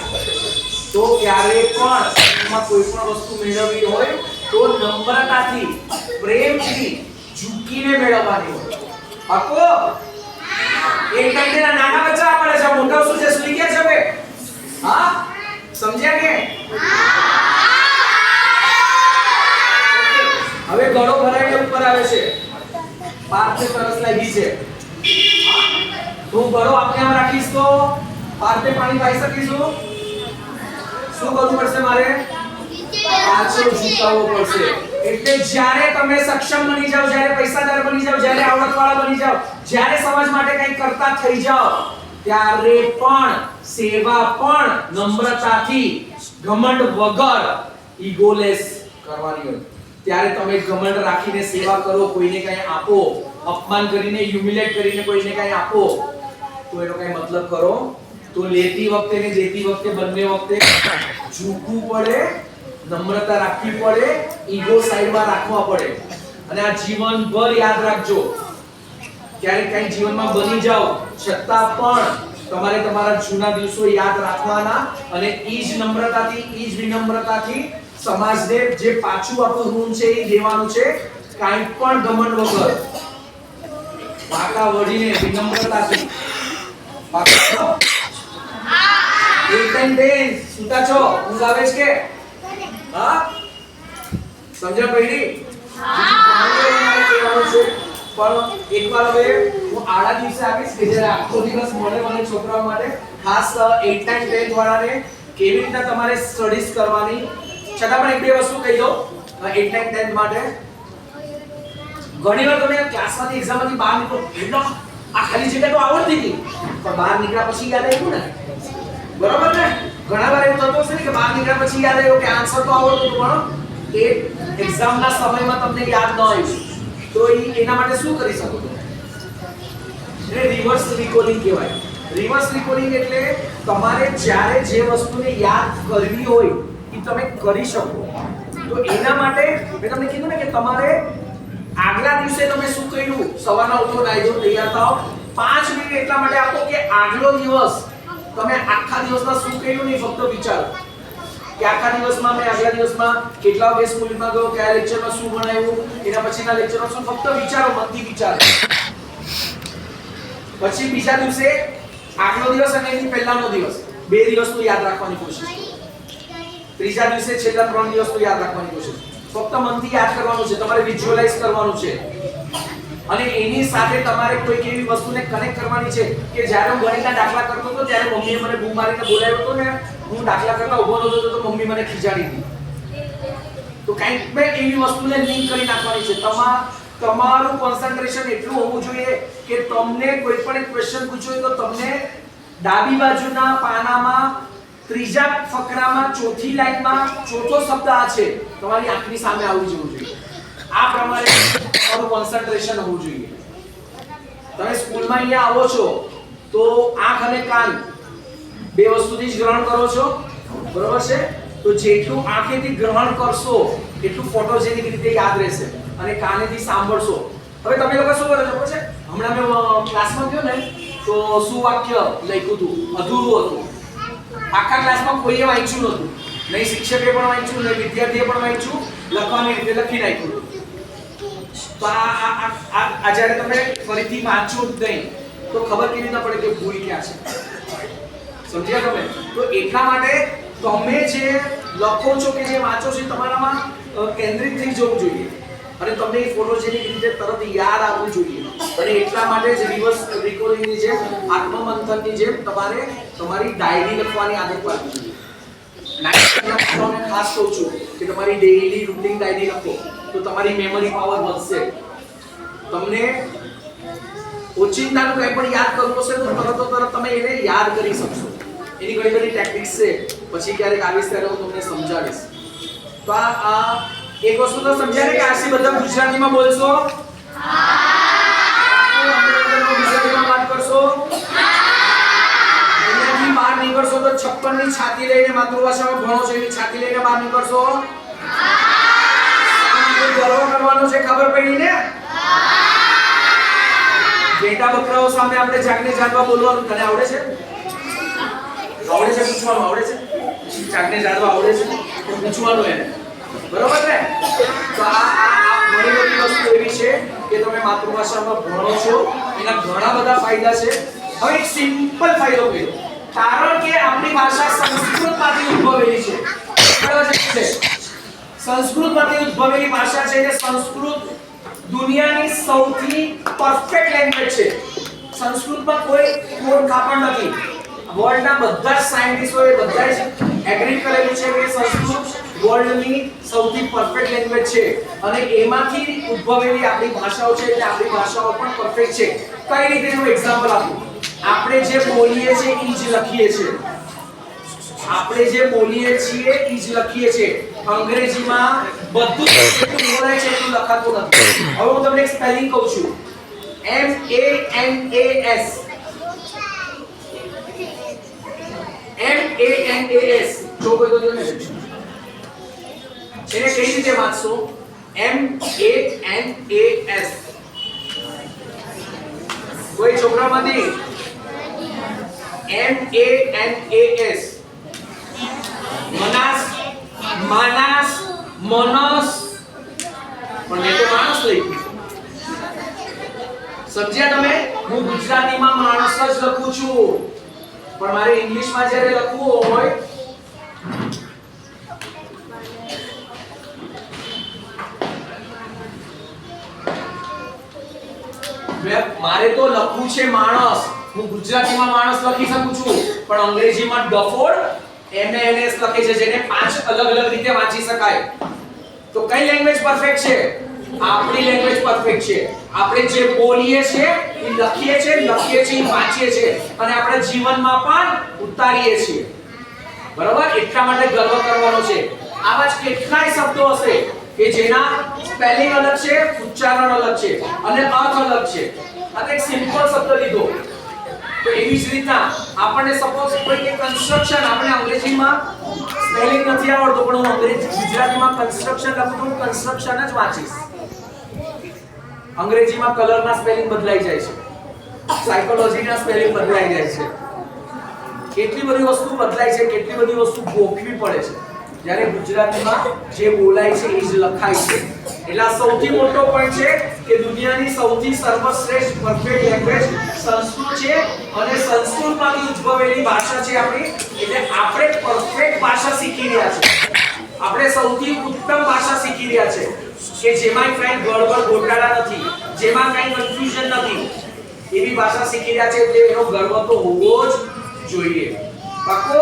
તો ક્યારે પણ એમાં કોઈ પણ વસ્તુ મેળવવી હોય તો નમ્રતાથી, પ્રેમથી, ઝૂકીને મેળવવાની હોય. પાકો? એક ટાઈમે નાના બચ્ચા પડે છે, મોટા શું છે? સુઈ ગયા છે હવે? હા, સમજ્યા કે? હવે ગળો ભરાઈને ઉપર આવે છે. પાર્થને તરસ લાગી છે. તો ગળો આપણે આમ રાખીશ તો પાર્થે પાણી પાઈ શકીશું? શું કરવું પડશે મારે? પાછો ઝુકાવવો પડશે. એટલે જ્યારે તમે સક્ષમ બની જાઓ, જ્યારે પૈસાદાર બની જાઓ, જ્યારે આવડતવાળા બની જાઓ, જ્યારે સમાજ માટે કંઈક કરતા થઈ જાઓ, ત્યારે પણ સેવા પણ નમ્રતાથી, ઘમંડ વગર, ઈગોલેસ કરવાની હોય. ત્યારે તમે ઘમંડ રાખીને સેવા કરો, કોઈને કંઈ આપો, અપમાન કરીને, હ્યુમિલેટ કરીને કોઈને કંઈ આપો, તો એનો કંઈ મતલબ કરો. તો લેતી વખતે ને દેતી વખતે બંને વખતે ઝૂકવું પડે, નમ્રતા રાખવી પડે, ઈગો સાઈડમાં રાખવા પડે. અને આ જીવનભર યાદ રાખજો. ક્યારેક કંઈ જીવનમાં બની જાઓ છતાં પણ તમારે તમારા જૂના દિવસો યાદ રાખવાના અને ઈ જ નમ્રતાથી, ઈ જ વિનમ્રતાથી સમાજને જે પાછું આપણું ઋણ છે એ દેવાનું છે. કાંઈ પણ ઘમંડ વગર, વાંકા વળીને વિનમ્રતાથી. એક ટાઈમ બેન સુતા છો, ઊંઘ આવે છે કે? હા, સમજ્યા પડી? પણ એકવાર હવે હું આડા દિવસે આવીશ કે જ્યારે આખો દિવસ મળે મને છોકરાઓ માટે, ખાસ 8th and 10th વાળાને કેવી રીતે તમારે સ્ટડીઝ કરવાની. છતાં પણ એક બે વસ્તુ કહી દઉં 8th and 10th માટે. ઘણીવાર તમે ક્લાસમાંથી એક્ઝામમાંથી બહાર નીકળો એટલે આ ખાલી જગ્યા તો આવડતી હતી પણ બહાર નીકળ્યા પછી યાદ આવ્યું ને, બરાબર ને? ઘણા વાર એવું થતું હશે ને કે બહાર નીકળ્યા પછી યાદ આવ્યું કે આન્સર તો આવડતું પણ એ એક્ઝામના સમયમાં તમને યાદ ન આવ્યું, તો એના માટે શું કરી શકો છો? એને રિવર્સ રિકોલિંગ કહેવાય. રિવર્સ રિકોલિંગ એટલે તમારે જ્યારે જે વસ્તુને યાદ કરવી હોય એ તમે કરી શકો. તો એના માટે મેં તમને કીધું ને કે તમારે આગલા દિવસે તમે શું કર્યું, સવારના ઉઠો, નાહી ધોઈને તૈયાર થાઓ, 5 મિનિટ એટલા માટે આપો કે આગલો દિવસ તમે આખા દિવસમાં શું કર્યું નહીં ફક્ત વિચારો કે આખા દિવસમાં મેં આગલા દિવસમાં કેટલા વાગે સ્કૂલમાં ગયો, કયા લેક્ચરમાં શું ભણાવ્યું, એના પછીના લેક્ચરમાં શું, ફક્ત વિચારો, મનથી વિચારો. પછી બીજા દિવસે આગલો દિવસ અને એની પહેલાનો દિવસ 2 દિવસનું યાદ રાખવાની કોશિશ કરો. ત્રીજા દિવસે છેલ્લા 3 દિવસનું યાદ રાખવાની કોશિશ. ફક્ત મનથી યાદ કરવાનું છે, તમારે વિઝ્યુઅલાઇઝ કરવાનું છે અને એની સાથે તમારે કોઈક એવી વસ્તુને કનેક્ટ કરવાની છે કે જ્યારે હું ગણિતના દાખલા કરતો હતો ત્યારે મમ્મીએ મને બૂમ મારીને બોલાવ્યો હતો ને, હું દાખલા કરતા ઊભો નહોતો તો મમ્મી મને ખીજાડી હતી. તો કંઈક મેં એવી વસ્તુને લિંક કરી નાખવાની છે. તમારું કોન્સન્ટ્રેશન એટલું હોવું જોઈએ કે તમને કોઈ પણ એક ક્વેશ્ચન પૂછ્યો હોય તો તમને ડાબી બાજુના પાનામાં ત્રીજા ફકરામાં ચોથી લાઈનમાં ચોથો શબ્દ આ છે તમારી આંખની સામે આવી જવું જોઈએ. આ પ્રમાણે તમારું કોન્સન્ટ્રેશન હોવું જોઈએ. તમે સ્કૂલમાં અહીંયા આવો છો તો આંખ અને કાન બે વસ્તુથી જ ગ્રહણ કરો છો, બરોબર છે? તો જેટલું આંખેથી ગ્રહણ કરશો એટલું ફોટોજેનિક રીતે યાદ રહેશે અને કાનેથી સાંભળશો. હવે તમે લોકો શું કરો છો ખબર છે? હમણાં મેં ક્લાસમાં ગયો ને તો શું વાક્ય લખ્યું હતું, અધૂરું હતું. આખા ક્લાસમાં કોઈએ વાંચ્યું નહોતું, નહીં શિક્ષકે પણ વાંચ્યું, નહીં વિદ્યાર્થીએ પણ વાંચ્યું, લખવાની રીતે લખી નાખ્યું. તો આ જ્યારે તમે ફરીથી વાંચો જ નહીં તો ખબર કેવી રીતે પડે કે ભૂલ ક્યાં છે? સમજ્યા તમે? તો એટલા માટે તમે જે લખો છો કે જે વાંચો છો તમારામાં કેન્દ્રિત થઈ જવું જોઈએ અને તમને એ ફોટોજેનિક રીતે તરત યાદ આવવું જોઈએ. અને એટલા માટે જ રિવર્સ રિકોલિંગની જેમ, આત્મમંથનની જેમ તમારે તમારી ડાયરી લખવાની આદત પાડવી જોઈએ. હું ખાસ કહું છું કે તમારી ડેઈલી રૂટીન ડાયરી લખો તો તમારી મેમરી પાવર વધશે. તમને ઓચિંતાનું કંઈ પણ યાદ કરવું હશે તો તરત તમે એને યાદ કરી શકશો. એની ઘણી બધી ટેકનિક્સ છે, પછી ક્યારેક આવીશ ત્યારે હું તમને સમજાવીશ. તો આ એક વસ્તુ તો સમજાય કે આશી બધા ગુજરાતીમાં બોલશો, ગુજરાતીમાં વાત કરશો, અહીંયાથી બહાર નીકળશો તો 56 ની છાતી લઈને માતૃભાષામાં ભણો છો એવી છાતી લઈને બહાર નીકળશો. ગર્વ કરવાનો છે, ખબર પડી ને? ઘેટા બકરાઓ સામે આપણે જાગને જાગવા બોલવાનું. તને આવડે છે? આવડે છે? પૂછવાનું આવડે છે? જાગને જાગવા આવડે છે? પૂછવાનું એને, બરોબર ને? તો આ ઘણી બધી વસ્તુ એવી છે કે તમે માતૃભાષામાં ભણો છો, એના ઘણા બધા ફાયદા છે. હવે એક સિમ્પલ ફાયદો કહેજો. કારણ કે આપણી ભાષા સંસ્કૃતમાંથી ઉદ્ભવેલી છે, બરાબર છે? સંસ્કૃતમાંથી ઉદ્ભવેલી ભાષા છે અને સંસ્કૃત દુનિયાની સૌથી પરફેક્ટ લેંગ્વેજ છે. સંસ્કૃતમાં કોઈ કોડ કાપડ નથી. વર્લ્ડના બધા જ સાયન્ટિસ્ટોએ બધા જ એગ્રી કરેલું છે કે સંસ્કૃત વર્લ્ડની સૌથી પરફેક્ટ લેંગ્વેજ છે અને એમાંથી ઉદ્ભવેલી આપણી ભાષાઓ છે એટલે આપણી ભાષાઓ પણ પરફેક્ટ છે. કઈ રીતે હું એક્ઝામ્પલ આપું? આપણે જે બોલીએ છીએ એ જ લખીએ છીએ. આપણે જે બોલીએ છીએ એ જ લખીએ છીએ. અંગ્રેજીમાં બધું જેટલું બોલાય છે એટલું લખાતું નથી. હવે હું તમને એક સ્પેલિંગ કહું છું. MANAS. MANAS. જો કોઈ તો જો ને એને કઈ રીતે વાંચશો? MANAS. કોઈ છોકરામાંથી MANAS. મનાસ, માનસ, મનસ, પણ મેં તો માણસ લખ્યું. સમજ્યા તમે? હું ગુજરાતીમાં માણસ જ લખું છું પણ મારે ઇંગ્લિશમાં જ્યારે લખવું હોય મારે તો લખવું છે માણસ. હું ગુજરાતીમાં માણસ લખી શકું છું પણ અંગ્રેજીમાં ડફોડ MANS લખે છે જેને 5 અલગ અલગ રીતે વાંચી શકાય. તો કઈ લેંગ્વેજ પરફેક્ટ છે? આપણી લેંગ્વેજ પરફેક્ટ છે. આપણે જે બોલીએ છે એ લખીએ છીએ, વાંચીએ છીએ અને આપણે જીવનમાં પણ ઉતારીએ છીએ. બરાબર? એટલા માટે ગર્વ કરવાનો છે. આવા જ કેટલાય શબ્દો હશે કે જેના સ્પેલિંગ અલગ છે, ઉચ્ચારણ અલગ છે અને અર્થ અલગ છે. આ એક સિમ્પલ શબ્દ લીધો. તો એવી જ રીતના આપણને સપોઝ કોઈ કે કન્સ્ટ્રક્શન, આપણે અંગ્રેજીમાં સ્પેલિંગ નથી આવડતું પણ હું ગુજરાતીમાં કન્સ્ટ્રક્શન લખું તો હું કન્સ્ટ્રક્શન જ વાંચીશ. અંગ્રેજીમાં કલરના સ્પેલિંગ બદલાઈ જાય છે, સાયકોલોજીના સ્પેલિંગ બદલાઈ જાય છે, કેટલી બધી વસ્તુ બદલાય છે, કેટલી બધી વસ્તુ ગોખવી પડે છે. જ્યારે ગુજરાતીમાં જે બોલાય છે એ જ લખાય છે. એટલે આ સૌથી મોટો પોઈન્ટ છે કે દુનિયાની સૌથી સર્વશ્રેષ્ઠ પરફેક્ટ લેંગ્વેજ સંસ્કૃત છે અને સંસ્કૃતમાંથી ઉદ્ભવેલી ભાષા છે આપણી. એટલે આપણે પરફેક્ટ ભાષા શીખી રહ્યા છે. આપણે સૌથી ઉત્તમ ભાષા શીખી રહ્યા છે કે જેમાં કઈ ગડબડ ગોટાળા નથી, જેમાં કઈ કન્ફ્યુઝન નથી. એવી ભાષા શીખી રહ્યા છે એટલે એનો ગર્વ તો હોવો જ જોઈએ. પાકો?